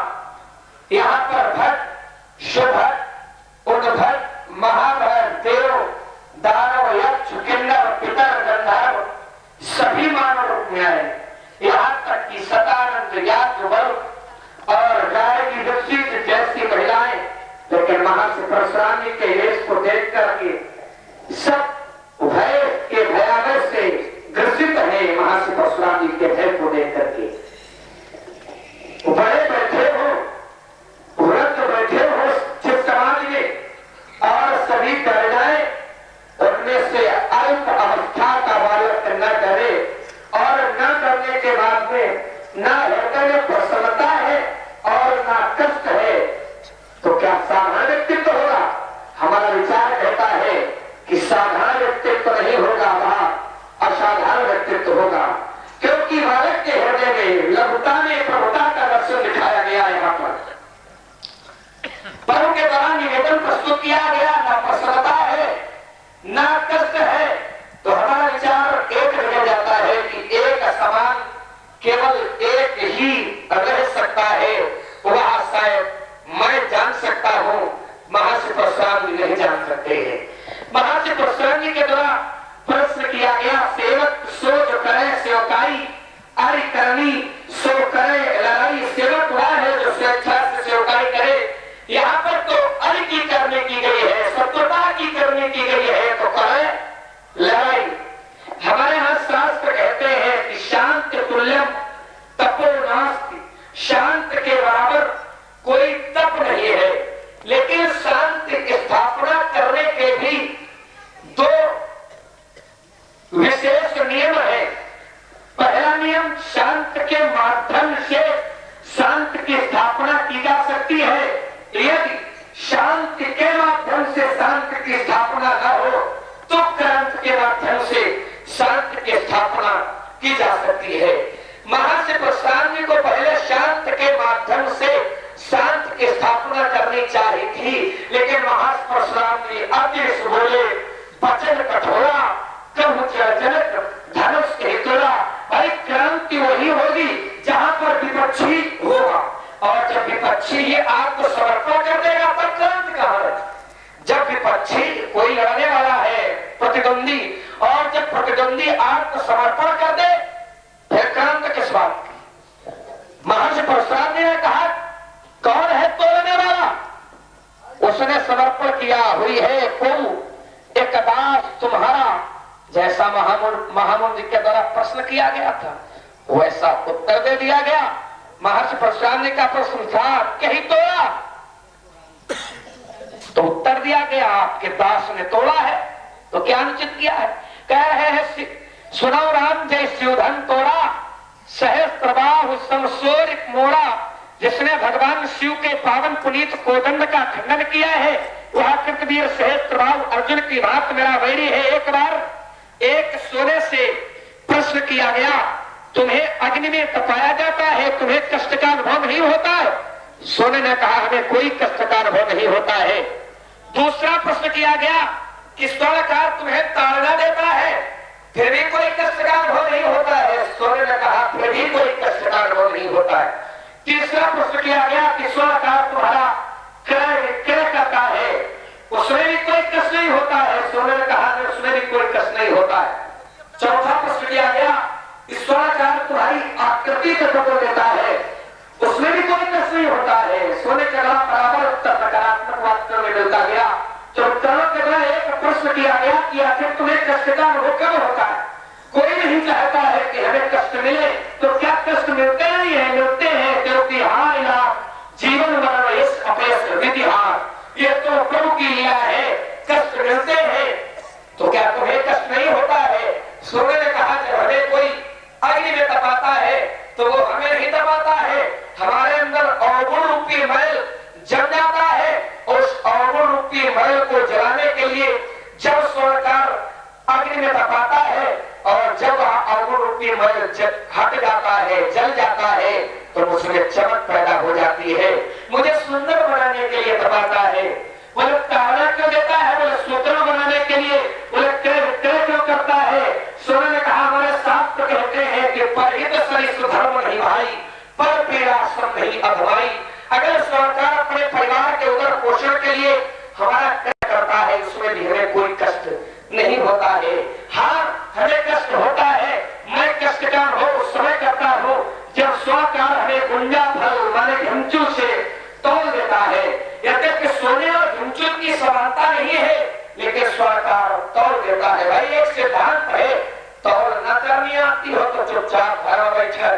यहाँ पर भट्ट शुभट उद्भट महाभट देव दानव यक्ष किन्नर पितर गंधर्व सभी मानव रूप में आए। यहाँ तक कि सदानंद याज्ञवल और गाय की दृष्टि से जैसी महिलाएं, लेकिन महर्षि परशुराम जी के वेश को देख करके सब भय के भयावह से ग्रसित है। महर्षि परशुराम जी के भय को देख करके बड़े बैठे हो, वृद्ध बैठे हो जिस समाज में और सभी डर जाए, उनमें से अल्प अवस्था का बालक न करे और न करने के बाद में न हृदय में प्रसन्नता है और न कष्ट है, तो क्या साधारण व्यक्तित्व होगा? हमारा विचार कहता है कि साधारण व्यक्तित्व नहीं होगा, वहां असाधारण व्यक्तित्व होगा। क्योंकि बालक के हृदय में लघुता में प्रभुता का दर्शन दिखाया गया। यहाँ पर पर्व के दौरान निवेदन प्रस्तुत किया गया, न प्रसन्नता है न कष्ट है, तो हमारा विचार एक रह जाता है कि एक समान केवल एक ही रह सकता है, वह शायद मैं जान सकता हूँ, महर्षि परशुराम जी नहीं जान सकते हैं। महर्षि परशुराम जी के द्वारा प्रश्न किया गया, सेवक सो जो करे सेवकाई अरि करनी सो करे लड़ाई। सेवक वह है जो स्वेच्छा से सेवकाई करे। यहाँ पर तो अरि की करने की गई है, शत्रुता की करने की गई है, तो करे लड़ाई। हमारे यहाँ शास्त्र कहते हैं कि शांत तुल्यम तपो नास्ति, शांत के बराबर कोई तप नहीं है, लेकिन शांत स्थान की जा सकती है। महर्षि परशुराम जी को पहले शांत के माध्यम से शांत की स्थापना करनी चाहिए थी, लेकिन महर्षि परशुराम जी अति बोले, वचन कठोरा, कहूँ जनक धनुष के हितोरा। भाई क्रांति वही होगी जहाँ पर विपक्षी होगा, और जब विपक्षी ये आपको समर्पण कर देगा तब क्रांति कहाँ है। जब विपक्षी कोई लड़ने वाला है प्रतिद्वंदी, और जब प्रतिद्वंदी आपको समर्पण कर दे फिर क्रांति किस बात की। महर्षि परशुराम जी ने कहा कौन है तोड़ने वाला, उसने समर्पण किया हुई है को एक दास तुम्हारा। जैसा महामुनि के द्वारा प्रश्न किया गया था वैसा उत्तर दे दिया गया। महर्षि परशुराम जी का प्रश्न था कहीं तोड़ा, तो उत्तर दिया गया आपके दास ने तोड़ा है। तो क्या अनुचित किया है। कह रहे हैं सुनो राम जय शिवधन तोड़ा, सहस्त्रबाहु समसोर मोड़ा। जिसने भगवान शिव के पावन पुनीत कोदंड का खंडन किया है वह कृतवीर सहस्त्रबाहु अर्जुन की बात मेरा वैरी है। एक बार एक सोने से प्रश्न किया गया तुम्हें अग्नि में तपाया जाता है, तुम्हें कष्ट का अनुभव नहीं होता है। सोने ने कहा हमें कोई कष्ट का अनुभव नहीं होता है। दूसरा प्रश्न किया गया कि स्वर्णकार तुम्हें ताड़ना देता है फिर भी कोई कष्ट का अनुभव नहीं होता है। सोने ने कहा फिर भी कोई कष्ट का अनुभव नहीं होता है। तीसरा प्रश्न किया गया कि स्वर्णकार तुम्हारा क्रय करता है, उसमें भी कोई कष्ट नहीं होता है। सोने ने कहा उसमें भी कोई कष्ट नहीं होता है। चौथा प्रश्न किया गया स्वर्णकार तुम्हारी आकृति को बदल देता है, उसमें भी कोई कष्ट नहीं होता है। सोने का बराबर उत्तर नकारात्मक वाक्यों में मिलता गया। तो उत्तरों के द्वारा एक प्रश्न किया गया कि आखिर तुम्हें कष्ट का अनुभव कब होता है। कोई नहीं चाहता है कि हमें कष्ट मिले, तो क्या कष्ट मिलते नहीं है, मिलते हैं क्योंकि हार इलाज जीवन मरण इस अपयश विधिहार ये तो प्रभु की लीला है। कष्ट मिलते हैं तो क्या तुम्हें कष्ट नहीं होता है। सोने ने कहा जब हमें कोई अग्नि में तपाता है तो वो हमें नहीं तपाता है, हमारे अंदर अवगुण रूपी मैल जम जाता है। उस अवगुण रूपी मैल को जलाने के लिए जब स्वर्णकार अग्नि में तपाता है और जब अवगुण रूपी मैल हट जाता है, जल जाता है, तो उसमें चमक पैदा हो जाती है। मुझे सुंदर बनाने के लिए तपाता है। बोले ताड़ा क्यों देता है, बोले सूत्र बनाने के लिए। बोले क्रय क्यों करता है। सोने ने कहा हमारे शास्त्र कहते हैं कि परहित सरिष्ठ धर्म नहीं भाई, पर पीड़ाश्रम नहीं अधवाई। अगर सरकार अपने परिवार के उदर पोषण के लिए हमारा क्रय करता है उसमें भी हमें कोई कष्ट नहीं होता है। हाँ हमें कष्ट होता है, मैं कष्ट का अनुभव उस समय करता हूँ जब स्वकार हमें गुंजा फल माने घुंचू से तोल देता है। यद्यपि सोने और घुंचू की समानता नहीं है लेकिन स्वकार तोल देता है। भाई एक सिद्धांत है, तौल न करनी आती हो तो चुपचाप घर में बैठे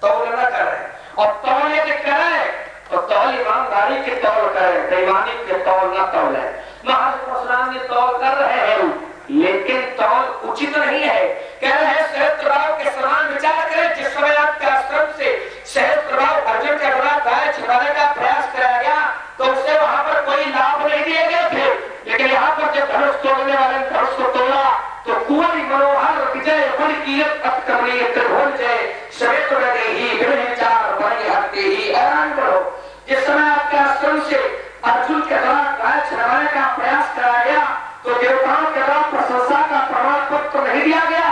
तौल न करे, और तौल यदि करे तो तौल ईमानदारी की तौल करे, बेईमानी की तौल न तौले। महर्षि परशुराम जी तौल कर रहे हैं लेकिन तौल उचित नहीं है। कह रहे हैं सहस्त्रबाहु के समान विचार करें। जिस समय आपके आश्रम से सहस्त्रबाहु अर्जुन के द्वारा गाय छुड़ाने का प्रयास कराया गया तो उससे वहां पर कोई लाभ नहीं दिए गए थे, लेकिन यहाँ पर जब धनुष तोड़ने वाले धनुष को तोड़ा तो कुंवरी मनोहर विजय गुण कीरत अतकमनीय त्रिभुवन जय श्वेत लगे ही विचार बड़ी हरते ही ऐलान करो। जिस समय आपके आश्रम से अर्जुन के द्वारा गाय छुड़ाने का प्रयास कराया गया तो देवताओं के द्वारा प्रशंसा का प्रमाण पत्र नहीं दिया गया,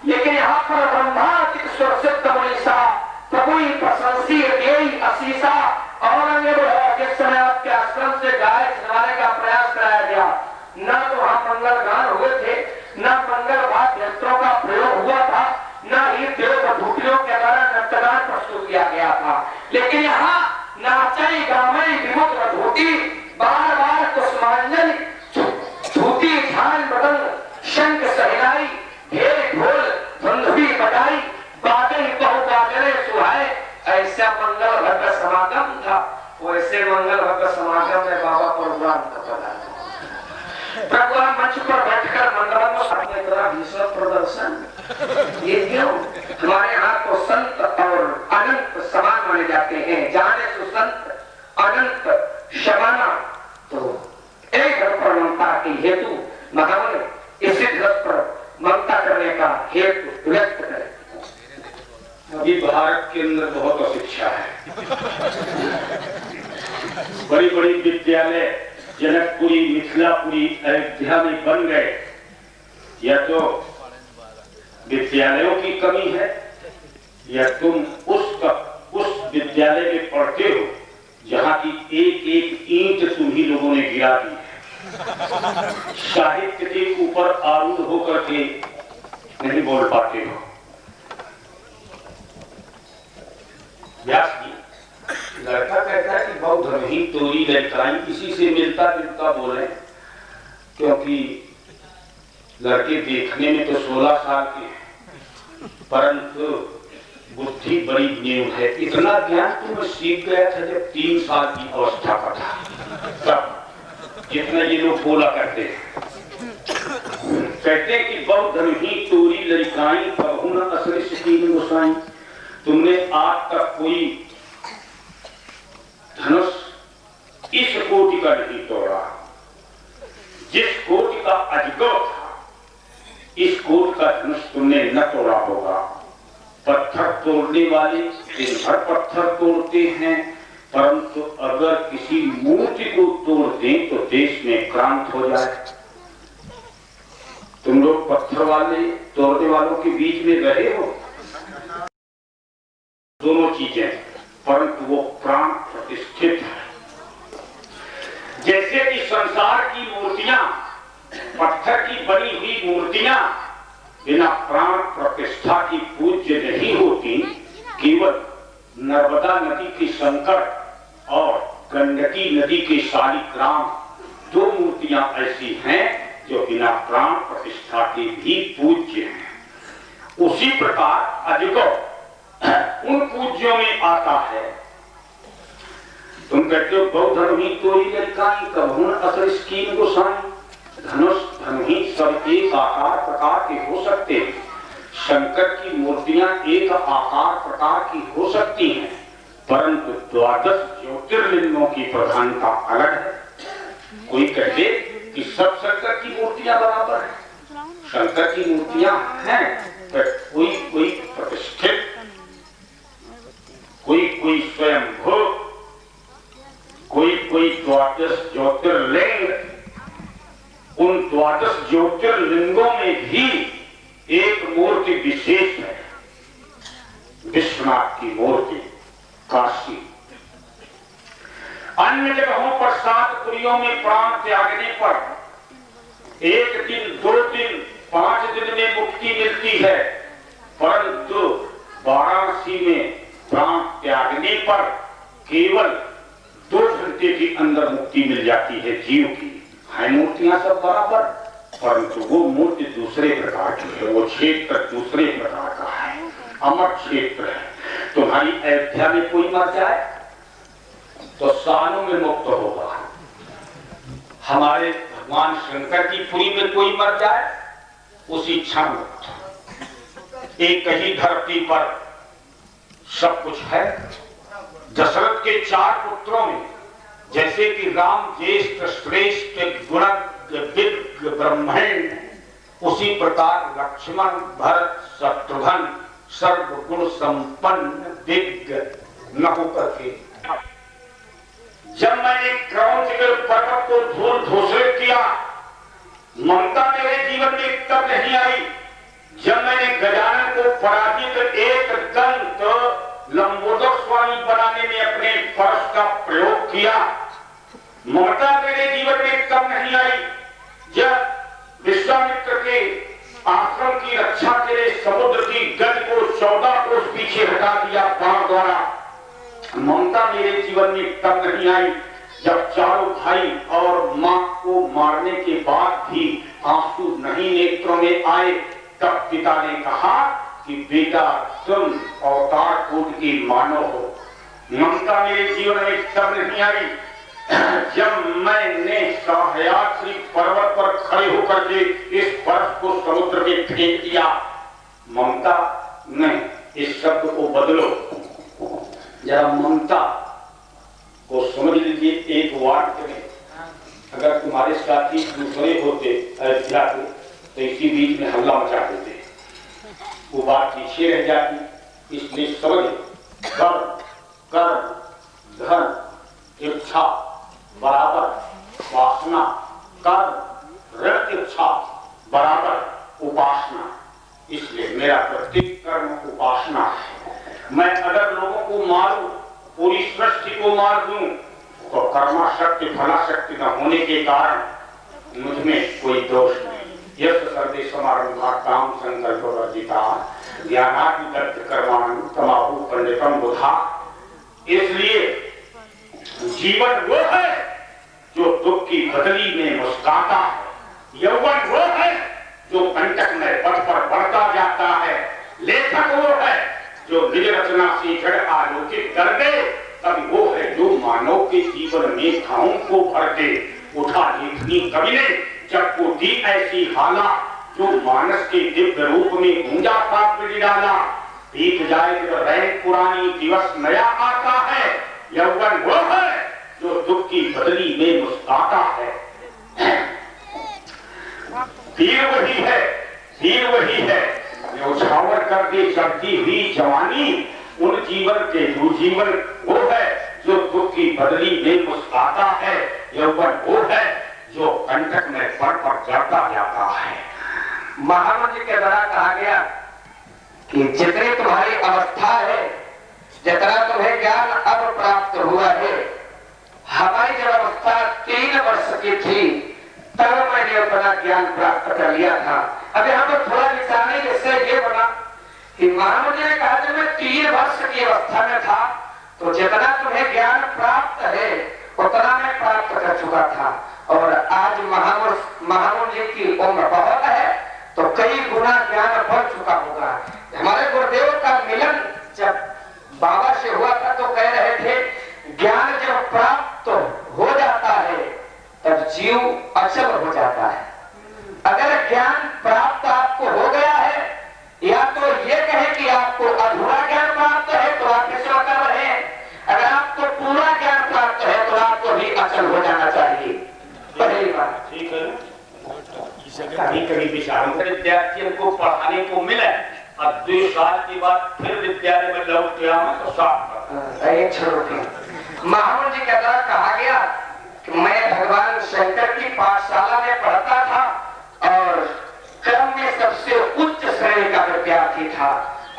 लेकिन यहाँ पर ब्रह्मांडिक सुरक्षित मनीषा प्रभु ही प्रशंसी देई असीसा। और जिस समय आपके आश्रम से गाय छुड़ाने का प्रयास कराया गया न तो वहां मंगल गान हुए थे, न मंगल वाद्य यंत्रों का प्रयोग हुआ था, न ही देव भूतियों के द्वारा नृत्यगान प्रस्तुत किया गया था, लेकिन यहाँ नाचई गामई विमुक्त धूति बार बार कुसुमांजलि धूति ध्यान बदल शंख सहनाई ढेर ढोल धुंधवी बजाई बादल बहु बादले सुहाए। ऐसा मंगल भव्य समागम था। वैसे मंगल भव्य समागम में बाबा परशुराम का प्रभु मंच पर बैठकर मंगलम अपने द्वारा भीषण प्रदर्शन ये क्यों। हमारे यहाँ को संत और अनंत समान माने जाते हैं। जाने तो संत अनंत शमाना तो एक घर पर ममता की हेतु महामुनि इसी घर पर ममता करने का हेतु व्यक्त करें। अभी भारत के अंदर बहुत अशिक्षा है। बड़ी बड़ी विद्यालय जनकपुरी, मिथिलापुरी, अयोध्या में बन गए। या तो विद्यालयों की कमी है या तुम उस विद्यालय में पढ़ते हो जहां की एक एक ईंट तुम ही लोगों ने गिरा दी है। साहित्य के ऊपर आरूढ़ होकर के नहीं बोल पाते हो। व्यास जी, लड़का कहता है कि बहुत धर्मी तोरी लड़काई, इसी से मिलता जुलता बोले, क्योंकि लड़के देखने में तो 16 साल के हैं, परंतु बुद्धि बड़ी न्यून है। इतना ज्ञान तो मैं सीख गया था जब 3 साल की अवस्था का था, तब जितना ये लोग बोला करते हैं। कहते हैं कि बहुत धर्मी तोरी लड़काई, कबहू न असर शकीन गोसाई। तुमने आज तक कोई धनुष इस कोटि का नहीं तोड़ा, जिस कोटि का अजगर था, इस कोटि का धनुष तुमने न तोड़ा होगा। पत्थर तोड़ने वाले दिन भर पत्थर तोड़ते हैं, परंतु अगर किसी मूर्ति को तोड़ दें तो देश में क्रांत हो जाए। तुम लोग पत्थर वाले तोड़ने वालों के बीच में रहे हो, दोनों चीजें, परंतु वो प्राण प्रतिष्ठित है। जैसे कि संसार की मूर्तियां, पत्थर की बनी हुई मूर्तियां बिना प्राण प्रतिष्ठा की पूज्य नहीं होती। केवल नर्मदा नदी के शंकर और गंडकी नदी के शालिग्राम 2 मूर्तियां ऐसी हैं जो बिना प्राण प्रतिष्ठा के भी पूज्य हैं। उसी प्रकार अजगर उन पूज्यों में आता है। तुम कहते हो बहुत धनुही तोरी लड़काई, कबहू न असर शकीन गोसाई। धनुष धनुही सब एक आकार प्रकार के हो सकते हैं। शंकर की मूर्तियां एक आकार प्रकार की हो सकती हैं, परंतु 12 ज्योतिर्लिंगों की प्रधानता अलग है। कोई कहते कि सब शंकर की मूर्तियां बराबर हैं। शंकर की मूर्तियां हैं, पर कोई प्रतिष्ठित, कोई स्वयंभू, कोई 12 ज्योतिर्लिंग। उन 12 ज्योतिर्लिंगों में भी एक मूर्ति विशेष है, विश्वनाथ की मूर्ति, काशी। अन्य जगहों पर 7 पुरियों में प्राण त्यागने पर 1 दिन, 2 दिन, 5 दिन में मुक्ति मिलती है, परंतु वाराणसी में प्राण त्यागने पर केवल 2 घंटे के अंदर मुक्ति मिल जाती है जीव की। है मूर्तियां सब बराबर, परंतु वो मूर्ति दूसरे प्रकार की है, वो क्षेत्र दूसरे प्रकार का है, अमर क्षेत्र है। तुम्हारी अयोध्या में कोई मर जाए तो सालों में मुक्त होगा। हमारे भगवान शंकर की पुरी में कोई मर जाए उसी क्षण मुक्त। एक ही धरती पर सब कुछ है। दशरथ के 4 पुत्रों में जैसे कि राम ज्येष्ठ श्रेष्ठ गुणज्ञ विज्ञ ब्रह्मण्य, उसी प्रकार लक्ष्मण भरत शत्रुघ्न सर्व गुण संपन्न विज्ञ न होकर के। जब मैंने क्रौंच पर्वत को धूल धूसरित किया, ममता मेरे जीवन में तब नहीं आई जब मैंने गजानन को पराजित एक दंत लंबोदर स्वामी बनाने में अपने परश का प्रयोग किया। ममता मेरे जीवन में तब नहीं आई जब विश्वामित्र के आश्रम की रक्षा के लिए समुद्र की गज को 14 कोस पीछे हटा दिया बाण द्वारा। ममता मेरे जीवन में तब नहीं आई जब चारों भाई और मां को मारने के बाद भी आंसू नहीं नेत्रों में आए, तब पिता ने कहा कि बेटा तुम अवतार कूद की मानव हो। ममता मेरे जीवन में तब नहीं आई जब मैंने सह्याद्री पर्वत पर खड़े होकर के इस बर्फ को समुद्र में फेंक दिया। ममता नहीं, इस शब्द को बदलो जरा, ममता को समझ लीजिए एक वाक्य में। अगर तुम्हारे साथी दूसरे होते अयोध्या के तो इसी बीच में हल्ला मचा देते, वो बात पीछे रह जाती, इसलिए समझे, कर्म कर्म धन इच्छा बराबर वासना, कर्म ऋण इच्छा बराबर उपासना। इसलिए मेरा प्रत्येक कर्म उपासना है। मैं अगर लोगों को मारूं, पूरी सृष्टि को मार दूं, तो कर्मा शक्ति फला शक्ति न होने के कारण मुझ में कोई दोष नहीं। यश सर्वे समारंभा काम संकल्प वर्जिता ज्ञानादि कर्माणि तमाहु पंडितम बुधा। इसलिए जीवन वो है जो दुख की बदली में मुस्कुराता है, यौवन वो है जो कंटक में पथ पर बढ़ता जाता है, लेखक वो है जो निज रचना से जड़ आलोकित कर दे, तब वो है जो मानव के जीवन में घावों को भर दे। उठा लेखनी कवि ने जब को दी ऐसी हाला, जो मानस के दिव्य रूप में गूंजा प्राप्त डाला। बीत जाए जब रैन पुरानी दिवस नया आता है, यौवन वो है जो दुख की बदली में मुस्कुराता है। वीर वही है, वीर वही है जो उछावर कर दे चढ़ती हुई जवानी। उन जीवन के जो जीवन वो है जो दुख की बदली में मुस्कुराता है। यौवन वो है जो कंटक में पड़ पर जड़ता जाता है। महाराज जी के द्वारा कहा गया कि जितनी तुम्हारी अवस्था है, जितना तुम्हें ज्ञान अब प्राप्त हुआ है, हमारी जब अवस्था 3 वर्ष की थी तब मैंने अपना ज्ञान प्राप्त कर लिया था। अब यहाँ पर थोड़ा निशानी इससे ये बना कि महाराज जी ने कहा जब मैं 3 वर्ष की अवस्था में था तो जितना तुम्हें ज्ञान प्राप्त है उतना मैं प्राप्त कर चुका था, और आज महाराज जी की उम्र बहुत है तो कई गुना ज्ञान बढ़ चुका होगा। हमारे गुरुदेव का मिलन जब बाबा से हुआ था तो कह रहे थे ज्ञान जब प्राप्त हो जाता है तब जीव अचल हो जाता है। अगर ज्ञान प्राप्त आपको हो गया है, या तो ये कहे कि आपको अधूरा ज्ञान प्राप्त है तो आप सेवा कर रहे हैं, अगर आपको पूरा ज्ञान प्राप्त है तो आपको भी अचल हो जाना चाहिए। पहली बात ठीक है। कभी कभी विचारों विद्यार्थियों को पढ़ाने को मिले और 2 साल के बाद फिर विद्यालय में लौट गया तो साफ महाराज जी के द्वारा कहा गया कि मैं भगवान शंकर की पाठशाला में पढ़ता था और क्रम में सबसे उच्च श्रेणी का विद्यार्थी था।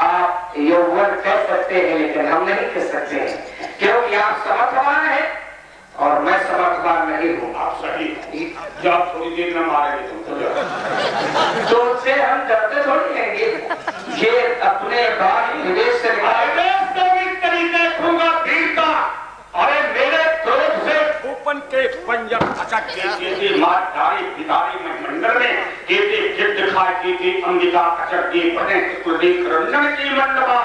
आप यौवन कह सकते हैं लेकिन हम नहीं कह सकते हैं, क्योंकि आप समर्थवान हैं और मैं समर्थवान नहीं हूँ। आप सही, जब थोड़ी देर में मारेंगे तो उससे हम डरते थोड़ी हैं। ये अपने बात विदेश से देखूंगा वीरता। अरे मेरे क्रोध से भूपन के पंजर अचक के मार डाले पिदारी में मंडल में केते गिर दिखाई केते अंगिका अचक के बने कुलदीप रंजन की मंडपा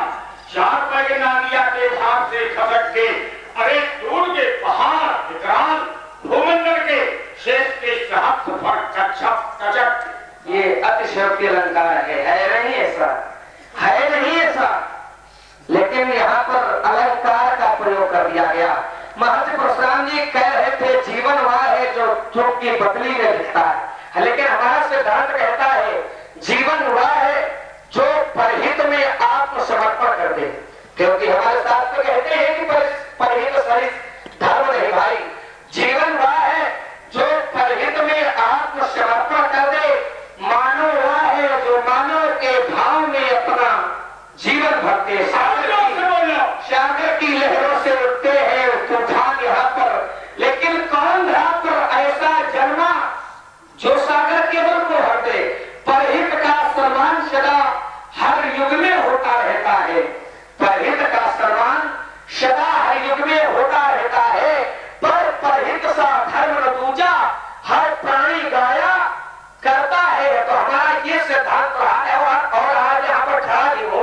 4 पैगे नालिया के भाग से खसक के। अरे तोड़ के पहाड़ विकराल भूमंडल के शेष के सहस्त्र पर कच्छप कचक। ये अतिशयोक्ति अलंकार है नहीं ऐसा, है नहीं ऐसा, लेकिन यहाँ पर अलंकार का प्रयोग कर दिया गया। महर्षि परशुराम जी कह रहे थे जीवन वह है जो दुख की बदली में दिखता है, लेकिन हमारा सिद्धांत कहता है जीवन वह है जो परहित में आत्मसमर्पण कर दे, क्योंकि हमारे शास्त्र कहते हैं कि परहित सहित धर्म नहीं भाई। जीवन वह है जो परहित में आत्मसमर्पण कर दे, मानव वह है जो मानव के भाव में अपना जीवन भरते। सागर की लहरों से उठते हैं तूफान यहाँ पर, लेकिन कौन धरा पर ऐसा जन्मा जो सागर के बल को हर दे। परहित का सम्मान सदा हर युग में होता रहता है, परहित का सम्मान सदा हर युग में होता रहता है, पर परहित सा धर्म न दूजा हर प्राणी गाया करता है। तो हमारा ये सिद्धांत रहा है और आज यहाँ पर खड़ा ही हो।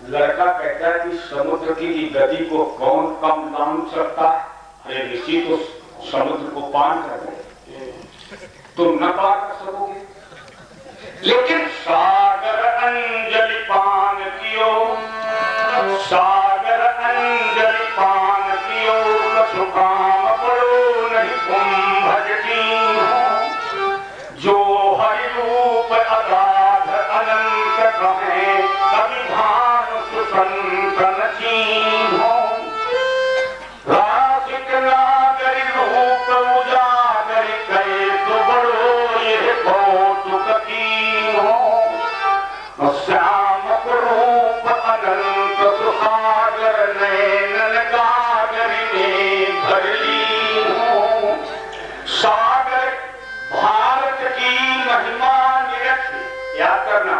लड़का कहता है कि समुद्र की गति को कौन कम दान सकता है? अरे ऋषि तो समुद्र को पान कर रहे, तुम न पार कर सकोगे। लेकिन सागर अंजलि पान कियो, सागर अंजलि पान कियो, कछु काम पड़ो नहीं कुंभज की। जो हरि रूप अगाध अनंत कहे कभी भानु कीन हो रासिक नागर रूप उजागर करे तो बड़ो ये कौतुक कीन हो श्याम रूप अनंत सुहागर नैनन गागर में भर ली हो सागर भारत की महिमा निरख याद करना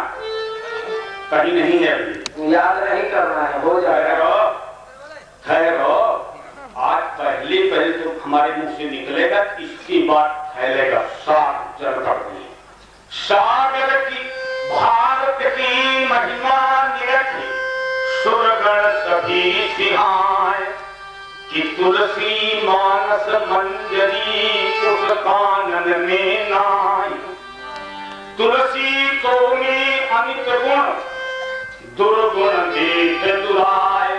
कहीं नहीं है अभी याद नहीं करना है, हो जाएगा। ठहरो आज पहले तो हमारे मुंह से निकलेगा, इसकी बात फैलेगा सात जल कर दी सागर की भारत की महिमा निरखी सुरगण सभी सिहाय कि तुलसी मानस मंजरी उस कानन में नाय तुलसी को में अमित गुण दुर्गुण देख दुराय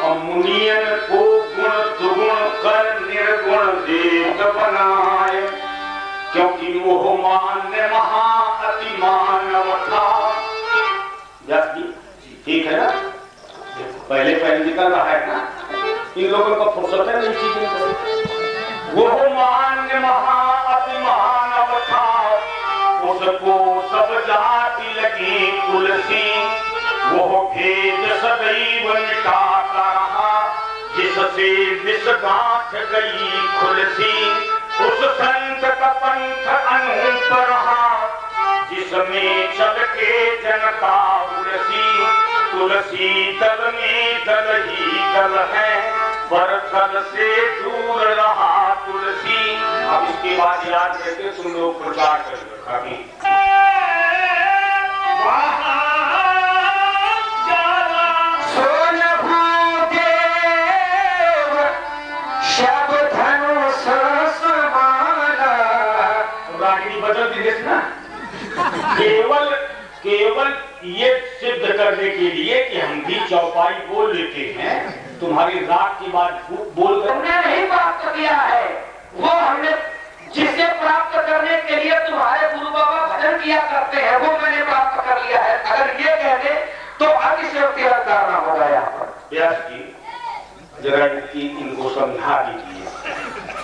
और मुनियन को गुण दुगुण कर निर्गुण देख बनाए क्योंकि मोह मान्य महा अति मानव था। ठीक है ना, पहले पहले निकल रहा है ना, इन लोगों को फुर्सत है नहीं चीजें। वो मान्य महा अति मानव था उसको सब जाति लगी तुलसी वो भेद सदैव मिटाता रहा जिससे विष गांठ गई खुलसी उस संत का पंथ अनूप रहा जिसमें चल के जनता उलसी तुलसी दल में दल ही दल है पर दल से दूर रहा तुलसी। अब इसके बाद याद करके तुम लोग प्रचार कर अभी बदल दी ना केवल ये सिद्ध करने के लिए कि हम भी चौपाई बोल लेते हैं, तुम्हारी राग की बात बोल हमने नहीं प्राप्त किया है, वो हमने जिसे प्राप्त करने के लिए तुम्हारे गुरु बाबा भजन किया करते हैं वो मैंने प्राप्त कर लिया है। अगर ये कह दे तो अतिशयोक्ति करना होगा। यहाँ पर व्यास जी जरा इनको समझा दीजिए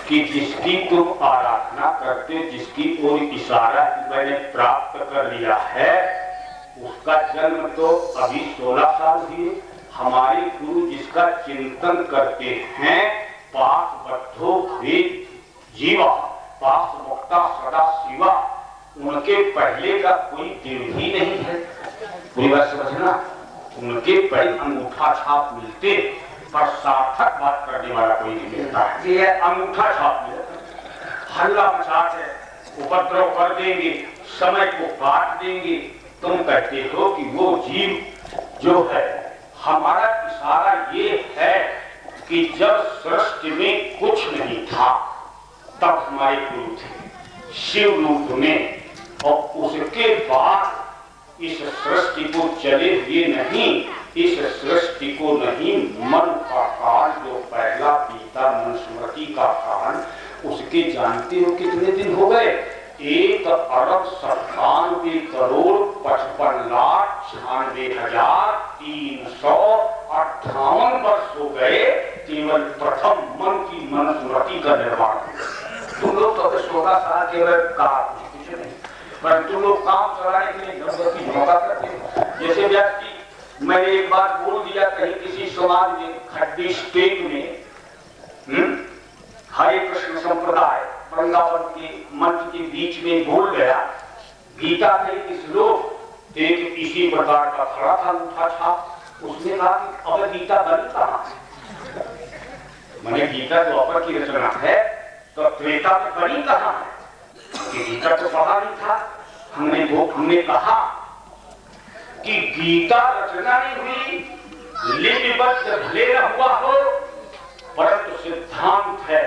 कि जिसकी तुम आराधना करते जिसकी ओर इशारा मैंने प्राप्त कर लिया है उसका जन्म तो अभी 16 साल हुए। हमारे गुरु जिसका चिंतन करते हैं पास बद्धो वेद जीवा पास वक्ता सदा शिवा उनके पहले का कोई दिन ही नहीं है। पूरी बात समझना, उनके पहले अंगूठा छाप मिलते पर सार्थक बात करने वाला कोई नहीं मिलता है। ये अंगूठा छाप मिलता हल्ला मचाते उपद्रव कर देंगे समय को काट देंगे। तुम कहते हो कि वो जीव जो है हमारा इशारा ये है कि जब सृष्टि में कुछ नहीं था तब हमारे गुरु थे शिव रूप में और उसके बाद इस सृष्टि को चले हुए नहीं, इस सृष्टि को नहीं मन का काल जो पहला बीता मनुस्मृति का काल उसके जानते हो कितने दिन हो गए? 1 अरब 97 करोड़ 55 लाख 96,358 वर्ष हो गए केवल प्रथम मन की मनुस्मृति का निर्माण। तुम लोग तो 16 साल केवल कुछ नहीं पर तुम लोग काम चलाने के लिए गणपति मौका करते हो। जैसे व्यक्ति मैंने एक बार बोल दिया कहीं किसी समाज में खड्डी स्टेट में हरे कृष्ण संप्रदाय वृंदावन के मंच के बीच में बोल गया गीता के इस श्लोक एक इसी प्रकार का खड़ा था उठा था। उसने कहा कि अब गीता बनी कहाँ है? मैंने गीता तो अपर की रचना है तो त्रेता में बनी कहाँ है? कि गीता तो पढ़ा नहीं था। हमने कहा कि गीता रचना नहीं हुई लिपिबद्ध भले न हुआ हो परंतु सिद्धांत है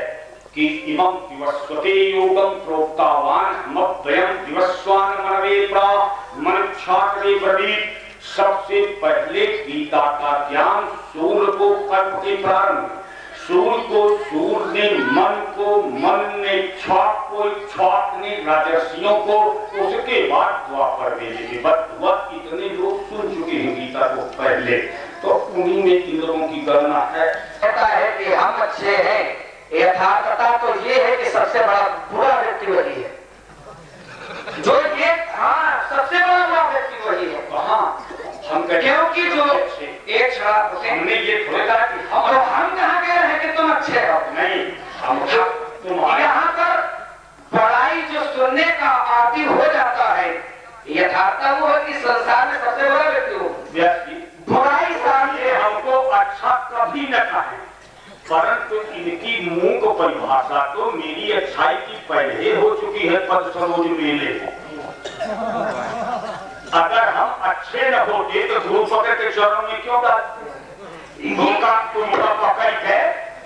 कि इमं विवस्वते योगम प्रोक्तावान मद्वयम विवस्वान मनवे प्रा मनुष्यात्रे प्रदीप। सबसे पहले गीता का ज्ञान सूर्य को करके प्रारंभ सूर्य को सूर्य ने मन ने छाप को छाप ने राजर्षियों को उसके बाद द्वापर में लिपिबद्ध हुआ। इतने लोग सुन चुके हैं गीता को पहले तो कुंडी में इंद्रों की गणना है। कहता है कि हम अच्छे हैं, यथार्थता तो ये है कि सबसे बड़ा बुरा व्यक्ति वही है जो ये, हाँ सबसे बड़ा बुरा व्यक्ति वही है। हाँ हम क्योंकि जो एक शराब होते हमने ये थोड़ा कहा कि तो हम कहाँ कह रहे हैं कि तुम अच्छे हो, नहीं, हम तुम्हारे यहाँ पर बड़ाई जो सुनने का आदि हो जाता है, यथार्थता वो है कि संसार में सबसे बड़ा व्यक्ति हो। बुराई सामने हमको अच्छा कभी न कहे, परंतु इनकी मूक परिभाषा तो मेरी अच्छाई की पहले हो चुकी है पद सरोज मेले। अगर हम अच्छे न होते तो धूप पकड़ के चरणों में क्यों डालते? तुमका पकड़ के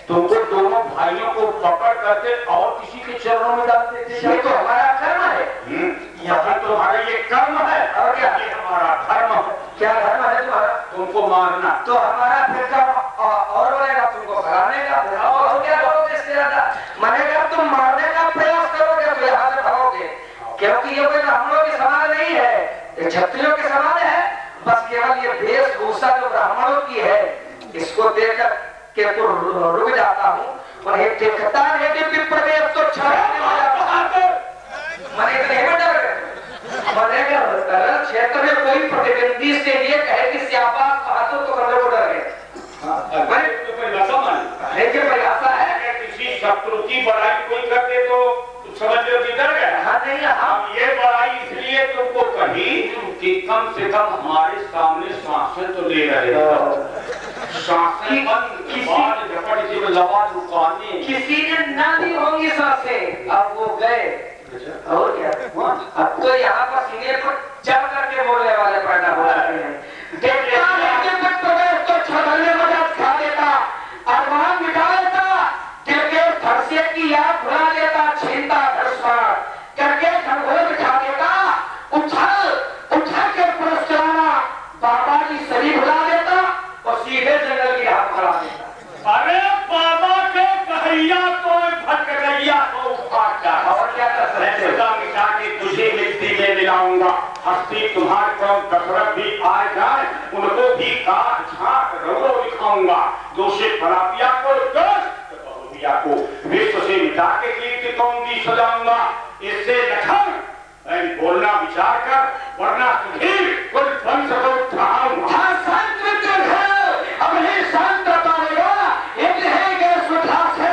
तुमको दोनों भाइयों को पकड़ करके और किसी के चरणों में डाल देते। ये तो हमारा कर्म है। यहाँ तुम्हारा ये कर्म है और क्या? ये हमारा धर्म है। क्या धर्म है तुम्हारा? तुमको मारना। तो हमारा फिर कर्म और बनेगा, तुमको भगाने का। और क्या करोगे इससे ज्यादा? मनेगा तुम मारने का प्रयास करोगे तो यहाँ से भागोगे, क्योंकि ये कोई ब्राह्मणों के समान नहीं है, ये क्षत्रियों के समान है। बस केवल ये वेशभूषा जो ब्राह्मणों की है, इसको देखकर के रुक जाता हूँ। और एक देखता है कि विप्रदेव तो क्षेत्र में कोई प्रतिद्वंदी से ये कहे कि श्याबाश बहादुर तो करने को डर गए। लेकिन परिभाषा है किसी शत्रु की बड़ाई कोई करते तो समझ लो कि डर गए। हाँ नहीं, हम ये बड़ाई इसलिए तुमको कही कि कम से कम हमारे सामने शासन तो ले रहे किसी ने ना दी होंगी सांसें, अब वो गए। और क्या? अब तो यहाँ पर सीने पर चढ़ करके बोलने वाले पैदा हो जाते हैं। देखता है कि प्रदेश तो छलने मजा खा देता, अरमान मिटा देता, दिल के फरसे की याद भुला देता, छीनता घरसार करके घरघोर बिठा देता, उछल उछल के पुरुष चलाना, बाबा की सभी भुला देता और सीधे जंगल की राह खड़ा देता। अरे बाबा के कहैया तो भटकैया को उखाड़ जा। और क्या कर सकते हैं? सदा मिटा के तुझे मिट्टी में मिलाऊंगा। हस्ती तुम्हारे कौन दशरथ भी आ जाए, उनको भी काट छाट रंगो दिखाऊंगा। दोषी परापिया को दोस्त बहुबिया को विश्व से मिटा के कीर्ति कौंदी सजाऊंगा। इससे लखन बोलना विचार कर, वरना सुधीर कुछ वंश को उठाऊंगा। अब ही शांत पाएगा, एक है के सुधार से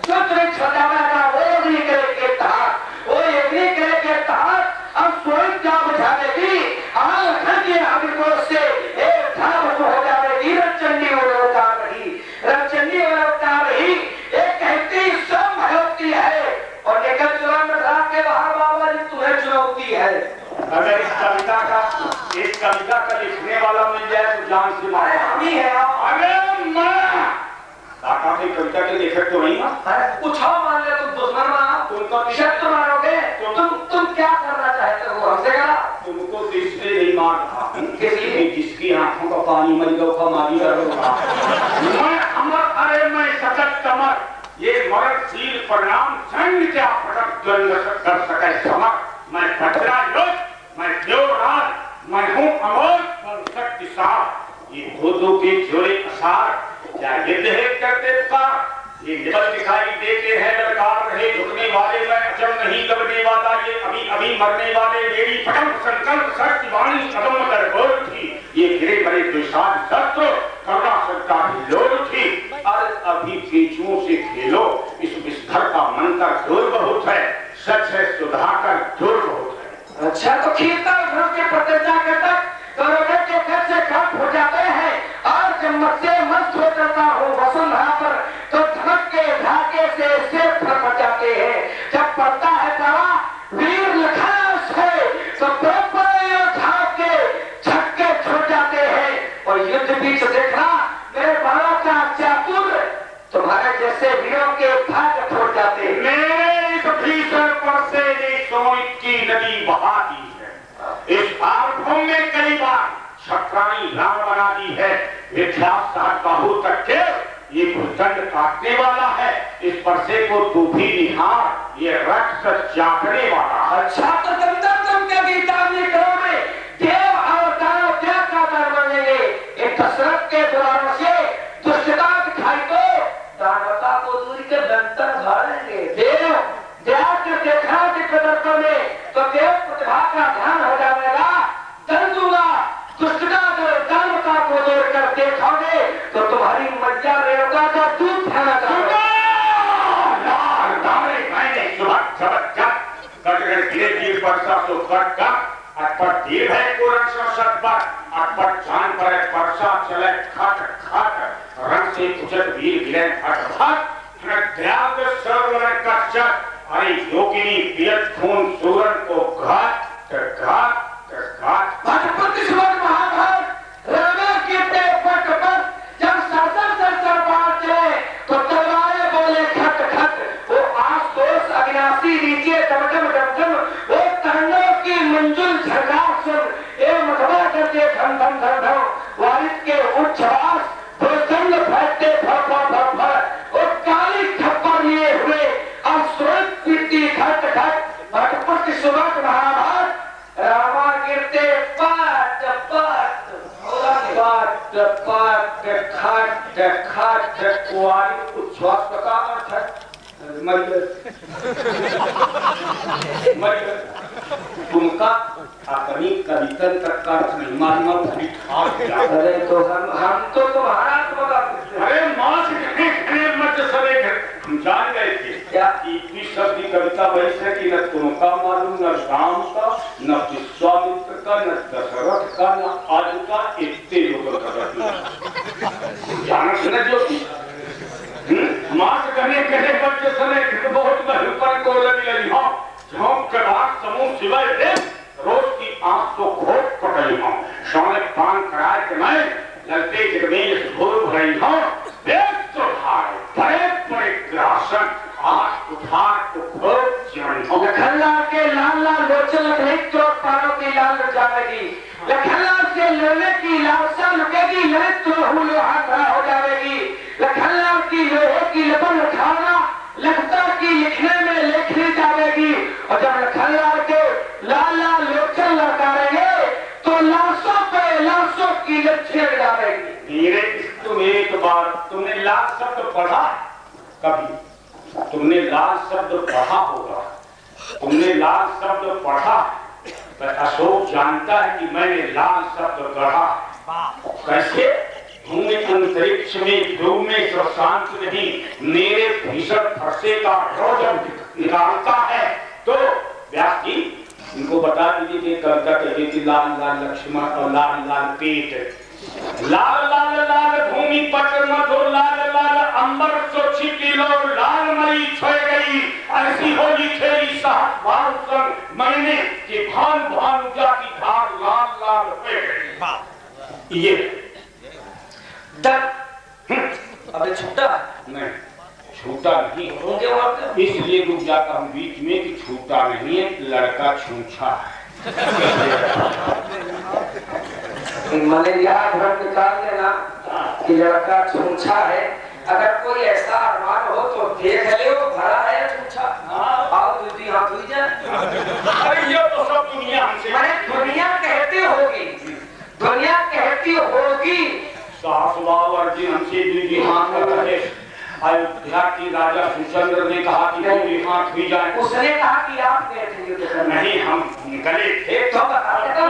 सूत्र छटावेगा वो भी के तहत, वो यज्ञ के तहत अब स्वयं क्या बुझा देगी। आलखन के अभिकोष से एक धाम हो जाएगी। रचंडी वो लौटा रही, रचंडी वो लौटा रही, एक कहती सब होती है और लेकर चुरा में रात के बाहर बाबा जी तुम्हें चुनौती है। अगर इस कविता का लिखने वाला मिल जाए तो जान से मारे हम ही है। अरे मैं कविता के लेखक तो नहीं कुछ मान ले, तुम दुश्मन बना, तुमको शत्रु मारोगे। तुम क्या करना चाहते हो हमसे? तुमको किसने नहीं मारा? जिसकी आंखों का पानी मरियो का मारी मैं अमर, अरे मैं सतत कमर, ये मरणशील परिणाम संग क्या पटक द्वंद कर सके समर। मैं भद्रा युद्ध, मैं देवराज, मैं हूँ अमोल शक्तिशाल। ये दो के जोड़े असार क्या युद्ध है करते पार। ये निबल दिखाई देते हैं ललकार रहे झुकने वाले, मैं अचम नहीं दबने वाला। ये अभी अभी मरने वाले मेरी पटम संकल्प शक्ति वाणी कदम कर बोल थी। ये गिरे मरे दुष्टान शत्रु करुणा सत्ता की लोर थी। अरे अभी केंचुओं से खेलो, इस विस्तर का मंत्र जोर बहुत है, सच है सुधाकर जोर बहुत है। अच्छा तो कीर्तन धर्म के प्रतिज्ञा करता करोगे के घर से खट हो जाते हैं और जब मस्से मस्त हो जाता हूँ वसुंधरा पर तो धमक के धाके से सिर फट जाते हैं। जब पड़ता है पड़ा वीर लखास है तो धाके छक्के छूट जाते हैं। और युद्ध बीच देखना मेरे बाबा का चातुर तुम्हारे जैसे वीरों के भाग छोड़ जाते हैं। मेरे इस भीषण पर से की नदी बहा दी है। इस आरभूमि में कई बार छक्राई राम बना दी है। इतिहास बाहु तक के ये भूचंड काटने वाला है। इस परसे को तू भी निहार, ये रक्त चाटने वाला। अच्छा तो तुम क्या गीता में करोगे? देव अवतार क्या का दर बनेंगे? एक दशरथ के द्वारा उठपट का अटपट दीर्घ है पूर्ण सो सतपट अटपट जान पर परसा चले खट खट रंग से उचट वीर गिरे फट फट त्याग सर्व कक्षट अरे योगिनी पियत खून सूरन को घाट घाट घाट भटपति सुबह महाभारत रामा कीर्ते पट पट जब सरसर सरसर बाढ़ चले तो तलवारें बोले खट खट वो आस दोष अविनाशी नीचे डमडम डमडम वो तांडव की मंजुल झरकार सुन ए मधवा करते धम धम धम धम वारिस के उच्छ्वास भूसंग फैलते फर फर फर फर और काली थप्पड़ लिए हुए असुरत पीटी खट खट भटपति सुबह महाभारत रामा गिरते पाट पाट पाट पाट खट खट कुआरी उच्छ्वास का अर्थ है मर तुमका अपनी कवितन तक का अर्थ नहीं मालूम अरे तो हम तो तुम्हारा अरे मां से मत सरे हम जान गए थे क्या इतनी शब्द की कविता वैसे है कि न तुमका मालूम न राम का न विश्वामित्र का न दशरथ का न आज का इतने लोगों का जाना सुना जो मां से कहने बच्चे सने बहुत पर को लगी हाँ जो कदाच समूह सिवाय रोज की आंख तो घोट पकड़ी हूँ सोने पान कराए के मैं लगते जगदीश भूल भरी हूँ तो भाई बड़े बड़े ग्रासन आज उठार को खूब जीवन हो लखनला के लाल लाल लोचन लखनऊ चौक पारों की लाल जावेगी लखनला से लोहे की लालसा लुकेगी ललित तो हुलो हाथ हो जाएगी लखनला की लोहे की लपन खाना लगता की लिखने में लिखनी जाएगी और जब लखनला के लाल लाल लोचन लड़कारेंगे तो लाशों पे लाशों की लच्छेड़ जाएगी मेरे तुम एक बार तुमने लाल शब्द पढ़ा कभी तुमने लाल शब्द पढ़ा होगा तुमने लाल शब्द पढ़ा पर अशोक जानता है कि मैंने लाल शब्द पढ़ा कैसे भूमि अंतरिक्ष में ध्रुव में सब शांत नहीं मेरे भीषण फरसे का रोजन निकालता है तो व्यास जी इनको बता दीजिए कि कविता कहती थी लाल लाल लक्ष्मण और लाल लाल पेट लाल लाल लाल भूमि पट मधुर लाल लाल अंबर सो छिपिलो लाल मई छोड़ गई ऐसी होली खेली साहब भाव संग मैंने कि भान भान जाती धार लाल लाल हो गई ये अबे छूटा नहीं छूटा नहीं इसलिए रुक जाता हूँ बीच में कि छूटा नहीं है लड़का छूछा मलेरिया भ्रम निकाल देना कि लड़का छूछा है अगर कोई ऐसा अरमान हो तो देख ले वो भरा है छूछा आओ दीदी हाथ हुई जाए ये तो सब दुनिया हमसे मैंने दुनिया कहती होगी सासुबावर जी हमसे दीदी हाथ कर रहे अयोध्या की राजा सुचंद्र ने कहा कि दीदी हाथ हुई जाए उसने कहा कि आप गए थे युद्ध करने नहीं हम निकले थे तो बताते तो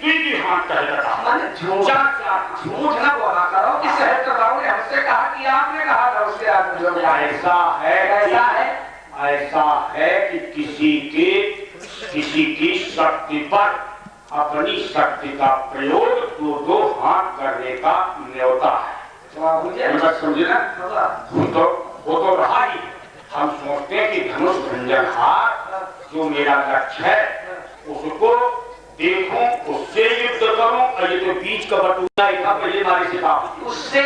दीदी हाथ कह रहा मैंने झूठ ना बोला करो कि सहस्त्र बाबू ने हमसे कहा कि आपने कहा था उसके आदमी लोग ऐसा है कि किसी की शक्ति पर अपनी शक्ति का प्रयोग दो हाथ करने का न्योता है समझे ना वो तो रहा ही हम सोचते हैं कि धनुष भंजन हार जो मेरा लक्ष्य है उसको देखूं उससे युद्ध करूं और ये तो बीच का बटुआ एक पहले मारे से कहा उससे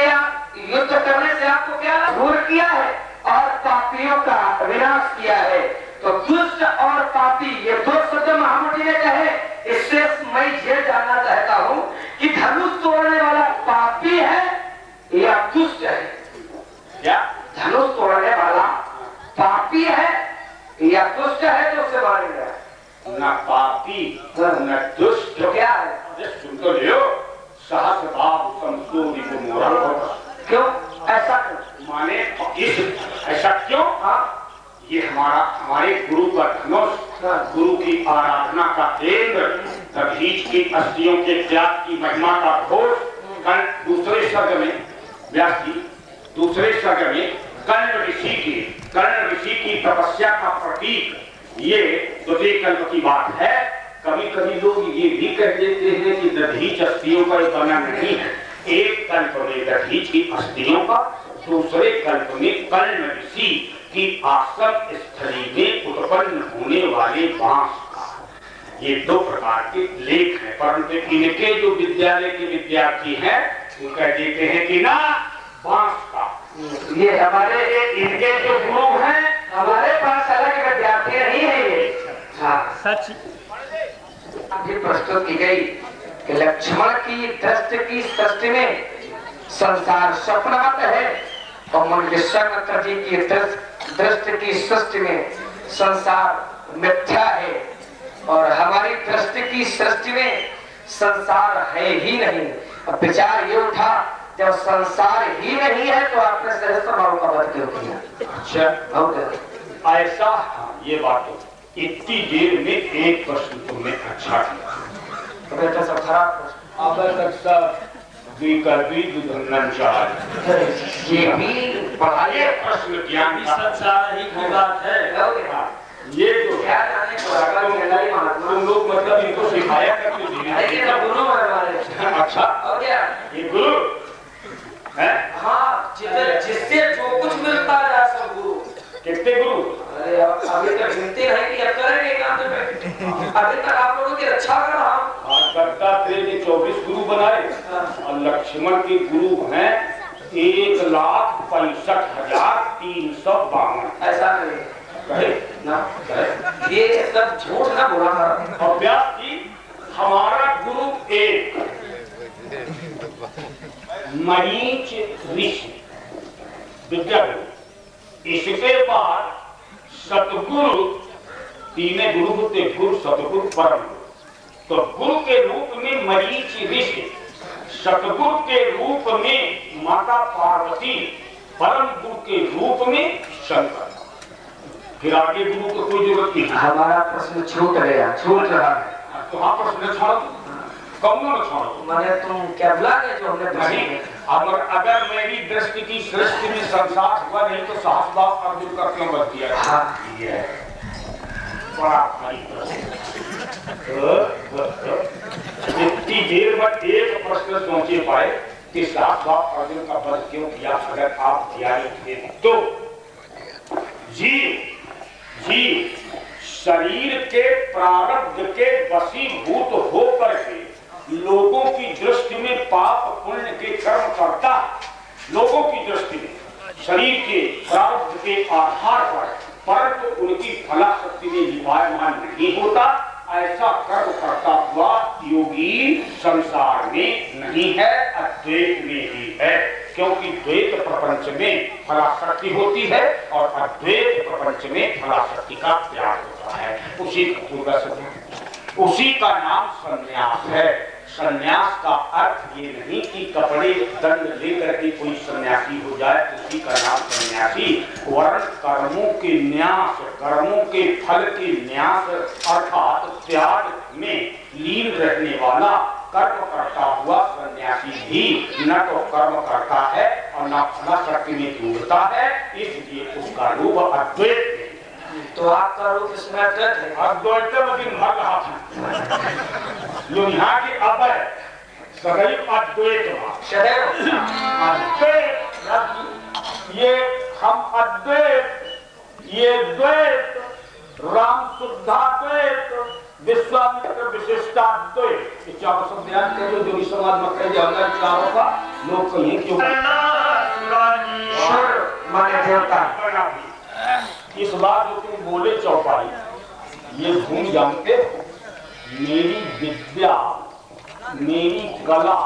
युद्ध करने से आपको क्या दूर किया है और पापियों का विनाश किया है तो दुष्ट और पापी ये दो शब्द महामुनि जी ने कहे इससे मैं ये जानना चाहता हूँ कि धनुष तोड़ने वाला पापी है या दुष्ट है क्या धनुष तोड़ने वाला पापी है या दुष्ट है तो उसे मारेगा न पापी न दुष्ट तो क्या है सुन तो लियो सहस भाव संसूरी को मोरा होगा क्यों ऐसा क्यों माने इस ऐसा क्यों ये हमारे गुरु का धनुष गुरु की आराधना का केंद्र तभीज की अस्थियों के त्याग की महिमा का घोष दूसरे सर्ग में व्यास जी दूसरे सर्ग में कर्ण ऋषि की तपस्या का प्रतीक ये द्वितीय कल्प की बात है कभी कभी लोग ये भी कह देते हैं कि दधीच अस्थियों का बना नहीं है। एक कल्प में दधीच की अस्थियों का, दूसरे कल्प में कर्ण ऋषि की आश्रम स्थली में उत्पन्न होने वाले बांस का। ये दो प्रकार के लेख हैं, परंतु इनके जो विद्यालय के विद्यार्थी हैं वो कह देते हैं कि ना बांस का। ये हमारे इनके जो गुरु हैं, हमारे पास अलग विद्यार्थी नहीं है ये। हाँ सच भी प्रस्तुत की गई कि लक्ष्मण की दृष्टि की सृष्टि में संसार स्वप्नात है और विश्वामित्र जी की दृष्टि की सृष्टि में संसार मिथ्या है और हमारी दृष्टि की सृष्टि में संसार है ही नहीं। अब विचार ये उठा जब संसार ही नहीं है तो आपने सहस्त्र भाव का वध क्यों किया? अच्छा ऐसा, ये बात तो इतनी देर में एक प्रश्न तुमने अच्छा किया। बेटा सब खराब अब तक सब ये भी पढ़ाई प्रश्न ज्ञान संसार ही की बात है। ये जो तुम लोग मतलब इनको सिखाया करते गुरु हमारे। अच्छा और क्या ये गुरु है? हाँ जिससे जो कुछ मिलता है सब गुरु। कितने गुरु? अरे अभी तक गिनते हैं कि अब करेंगे काम में। अभी तक आप लोगों की रक्षा कर रहा हूँ। आज करता थे 24 गुरु बनाए और लक्ष्मण के गुरु हैं 1,65,352। ऐसा नहीं कहे ना, ये सब झूठ ना बोला। और व्यास जी हमारा गुरु एक मरीच ऋषि विद्या गुरु, इसके बाद सतगुरु, तीन गुरु होते, गुरु सतगुरु परम गुरु। तो गुरु के रूप में मरीच ऋषि, सतगुरु के रूप में माता पार्वती, परम गुरु के रूप में शंकर। फिर आगे गुरु को कोई जरूरत नहीं। हमारा प्रश्न छूट गया, छूट रहा है। तो आप प्रश्न छोड़ो, कौन न छोड़ो। मैंने तुम क्या बुला के जो हमने नहीं, अगर मेरी दृष्टि की सृष्टि में संसार हुआ नहीं तो सहस्रबाप अर्जुन का क्यों बच दिया? हाँ ये है बड़ा भारी इतनी देर में एक प्रश्न सोचे पाए कि सहस्रबाप अर्जुन का वध क्यों किया? अगर आप ध्यान थे तो जी शरीर के प्रारब्ध के वशीभूत होकर के लोगों की दृष्टि में पाप पुण्य के कर्म करता, लोगों की दृष्टि में शरीर के प्रारब्ध के आधार पर, परंतु उनकी फला शक्ति में निभायमान नहीं होता, ऐसा कर्म करता हुआ योगी संसार में नहीं है, अद्वैत में ही है। क्योंकि द्वैत प्रपंच में फलाशक्ति होती है और अद्वैत प्रपंच में फलाशक्ति का त्याग होता है। उसी का नाम संन्यास है। संन्यास का अर्थ ये नहीं कि कपड़े दंड लेकर के कोई सन्यासी हो जाए, उसी का नाम सन्यासी। वर्ण कर्मों के न्यास, कर्मों के फल के न्यास अर्थात त्याग में लीन रहने वाला कर्म करता हुआ सन्यासी भी न तो कर्म करता है और न फलाशक्ति में डूबता है, इसलिए उसका रूप अद्वैत है। तो आपका रूप इसमें अद्वैत है। अद्वैत में भाग रहा था जो यहाँ की अब है सदैव अद्वैत, सदैव अद्वैत। ये हम अद्वैत, ये द्वैत, राम शुद्धाद्वैत, विश्वामित्र विशिष्टाद्वैत, ये चारों शब्द याद करिए जो इस समाज में कहे जाएगा। चारों का लोग कहीं क्यों माने देवता। इस बार जो तुम बोले चौपाई, ये भूल जानते मेरी विद्या, मेरी कला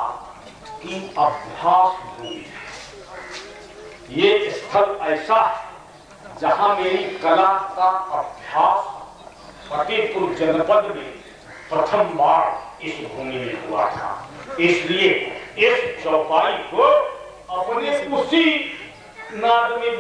की अभ्यास भूमि। ये स्थल ऐसा है जहां मेरी कला का अभ्यास फतेहपुर जनपद में प्रथम बार इस भूमि में हुआ था। इसलिए इस चौपाई को अपने उसी नाद में